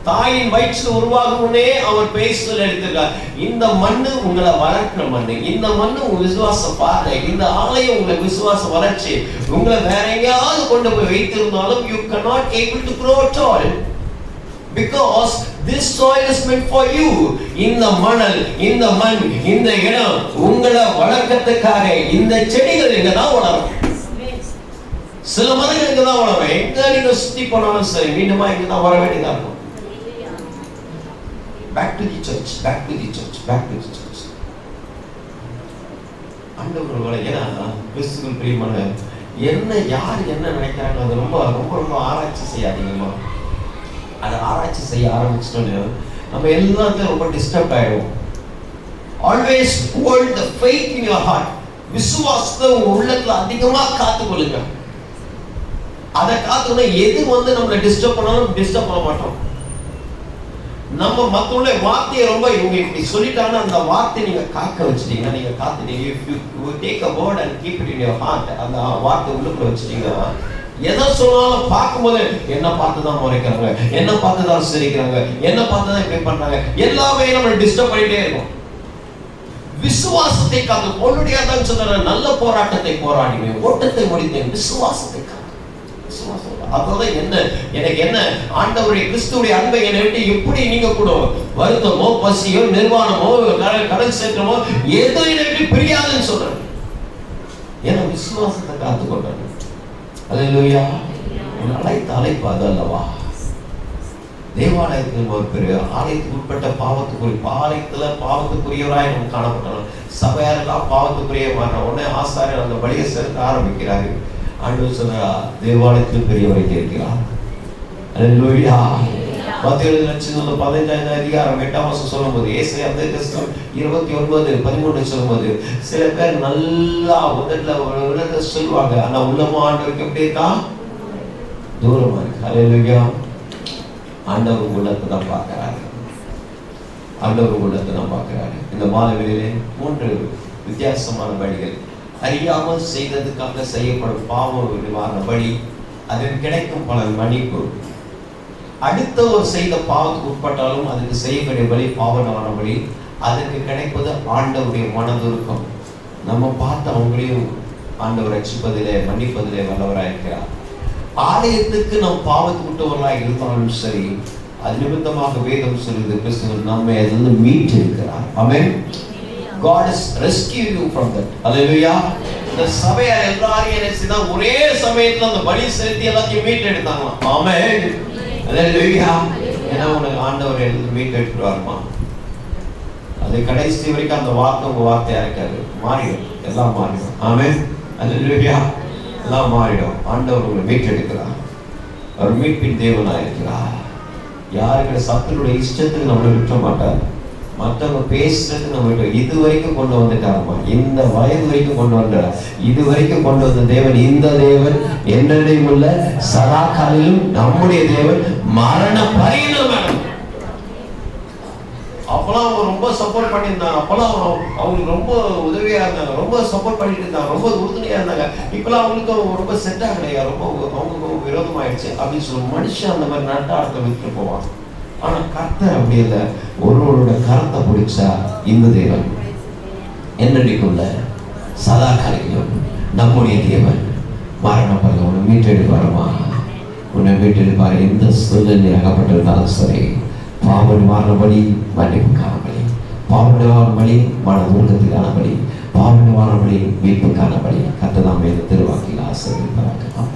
தாயின் வயிற்றில் உருவாகும் முன்னே அவர் பேசுதல் எடுத்திருக்கார். இந்த மண்ணு உங்களை வளர்க்கிற மண்ணு, இந்த மண்ணு உங்க விசுவாச பாதை, இந்த ஆலயம் உங்களை விசுவாச வளர்ச்சி. உங்களை வேற எங்கேயாவது கொண்டு போய் வைத்திருந்தாலும் you cannot able to grow at all because this soil is meant for you. இந்த மணல், இந்த மண், இந்த இடம் உங்களை வளர்க்கறதுக்காக. இந்த செடிகள் இங்க தான் வளரும், சில மரங்கள் இங்க தான் வளரும். எங்க நீங்க சுத்தி போனாலும் சரி, மீண்டுமா இங்க தான் வர வேண்டியதா இருக்கும். Back to the church, back to the church, back to the church. ஆண்டவரோட ஏன்னா கிறிஸ்துவுக்குள் பிரியமான என்ன யார் என்ன நினைக்கிறாங்க அது ரொம்ப ரொம்ப ரொம்ப ஆராய்ச்சி செய்யாதீங்கம்மா. அதை ஆராய்ச்சி செய்ய ஆரம்பிச்சிட்டோன்னு நம்ம எல்லாத்தையும் ரொம்ப டிஸ்டர்ப் ஆயிடுவோம். Always hold the faith in your heart. விசுவாசத்தை உங்க உள்ளத்துல அதிகமா காத்துக்கொள்ளுங்க. அதை காத்துக்கொள்ள எது நம்மளை டிஸ்டர்ப் பண்ணாலும் டிஸ்டர்ப் பண்ண மாட்டோம். நம்ம மத்தவங்கள வார்த்தையை ரொம்ப இவங்க இப்படி சொல்லிட்டாங்கன்னா அந்த வார்த்தையை நீங்க காக்க வச்சிட்டீங்கன்னா, நீங்க காத்துட்டீங்க. if you take a word and keep it in your heart, அந்த வார்த்தை உள்ளுக்குள்ள வச்சிட்டீங்கன்னா எதை சொன்னாலும் பார்க்கும்போது என்ன பார்த்து தான் முறைக்கிறாங்க, என்ன பார்த்து தான் சிரிக்கிறாங்க, என்ன பார்த்து தான் இப்படி பண்றாங்க, எல்லாமே நம்மளை டிஸ்டர்ப் பண்ணிட்டே இருக்கும். விசுவாசத்தை காத்து பொருளுடையதான் சொல்ற நல்ல போராட்டத்தை போராடினேன், ஓட்டத்தை முடித்தேன், விசுவாசத்தை காத்து. அப்பதான் என்ன எனக்கு என்ன ஆண்டவருடைய கிறிஸ்துவுடைய அன்பை என்னை விட்டு எப்படி நீங்க கூட வருத்தமோ பசியோ நிர்வாணமோ கடல் சேற்றமோ ஏதோ என்னை விட்டு பிரியாதுன்னு சொல்றேன். ஏன்னா விசுவாசத்தை காத்துக்கொண்டாங்க. அல்லேலூயா. அழைத்த அழைப்பு அது அல்லவா? தேவாலயத்தில் ஒரு பெரிய ஆலயத்துக்கு உட்பட்ட பாவத்துக்குரியவராய் நம்ம காணப்பட்டோம். சபையாரெல்லாம் பாவத்துக்குரிய மாற்ற உடனே ஆசாரியர் அந்த வழியை செலுத்த ஆரம்பிக்கிறார்கள். ஆண்டவர் சொல்றா, தேவாலயத்தில் பெரியவரை கேட்கிறார். அல்லேலூயா. மத்தேயு 15 அதிகாரம் 8ஆம் வசனம் சொல்லும்போது, ஏசாயா 29:13 சொல்லும்போது சில பேர் நல்லா உதட்டுல சொல்லுவாங்க, ஆனா உள்ளமா ஆண்டவருக்கு எப்படி இருக்கா? தூரமா இருக்கு. அல்லேலூயா. ஆண்டவர் உள்ளத்தை தான் பார்க்கிறாரு. ஆண்டவர் உள்ளத்தை தான் பார்க்கிறாரு. இந்த மாலை வேளையிலே 3 வித்தியாசமான வழிகள். அறியாமல் செய்ததுக்காக செய்யப்படும் பாவ நிவாரண பலி, அதில் கிடைக்கும் பலன் மன்னிப்பு. அடுத்தவர் செய்த பாவத்துக்கு உட்பட்டாலும் அதுக்கு செய்யக்கூடிய பலி பாவ நிவாரண பலி, அதற்கு கிடைப்பது ஆண்டவருடைய மனதுருக்கம். நம்ம பார்த்து அவங்களையும் ஆண்டவர் ரட்சிப்பதிலே மன்னிப்பதிலே வல்லவராயிருக்கிறார். ஆலயத்துக்கு நம் பாவத்துக்கு விட்டவர்களாக இருந்தாலும் சரி, அது நிமித்தமாக வேதம் சொல்லுது கிறிஸ்து நம்மை அதிலிருந்து மீட்டு இருக்கிறார். ஆமென். God is rescue you from that. Hallelujah. இந்த சபையார் எல்லாரும் என்ன செய்தாங்க? ஒரே சமயத்துல அந்த பலி செலுத்தி எல்லாத்தையும் மீட்டு எடுத்தாங்க. ஆமென். Hallelujah. ஏன்னா உனக்கு ஆண்டவர் எல்லாத்தையும் மீட்டு எடுத்துருவாருமா. அது கடைசி வரைக்கும் அந்த வார்த்தை உங்க வார்த்தையா இருக்காது, மாறிடும், எல்லாம் மாறிடும். ஆமென். Hallelujah. எல்லாம் மாறிடும். ஆண்டவர் உங்களை மீட்டு எடுக்கிறார். அவர் மீட்பின் தேவனாக இருக்கிறார். யாருக்கிற சத்துருடைய இஷ்டத்துக்கு நம்மளை விட்ட மாட்டார். மற்றவங்க பேசுறது நம்ம இது வரைக்கும் கொண்டு வந்துட்டாருமா, இந்த வயது வரைக்கும் கொண்டு வந்தார். இது வரைக்கும் கொண்டு வந்த தேவன் இந்த தேவன் என்னையும் உள்ள சதா காலிலும் நம்முடைய தேவன் மரண பரியந்தம். அப்பெல்லாம் அவங்க ரொம்ப சப்போர்ட் பண்ணியிருந்தாங்க. அப்பெல்லாம் அவங்களுக்கு ரொம்ப உதவியா இருந்தாங்க, ரொம்ப சப்போர்ட் பண்ணிட்டு இருந்தாங்க, ரொம்ப உறுதுணையா இருந்தாங்க. இப்பெல்லாம் அவங்களுக்கு ரொம்ப செட் ஆகலையா, ரொம்ப அவங்களுக்கு விரோதமாயிடுச்சு அப்படின்னு சொல்லி மனுஷன் அந்த மாதிரி நட்டாடத்தை விட்டு போவான். ஆனா கர்த்தர் அப்படி இல்லை. ஒருவரோட கரத்தை பிடிச்சா இந்த தேவன் என்னடிக்குள்ள சதா காலிலும் நம்முடைய தேவன் மரண பரிந்து உன்னை மீட்டெடுப்பாருமா, உன்னை மீட்டெடுப்பாரு. எந்த சூழ்நிலை அகப்பட்டிருந்தாலும் சரி, பாவன் மாறினபடி மன்னிப்பு காணபடி, பாவன் மாறினபடி மன ஊக்கத்தை காணபடி, பாவன் மாறினபடி மீட்பு காணபடி கர்த்தர் நம்மை திருவாக்கில் ஆசீர்வதிப்பாராக.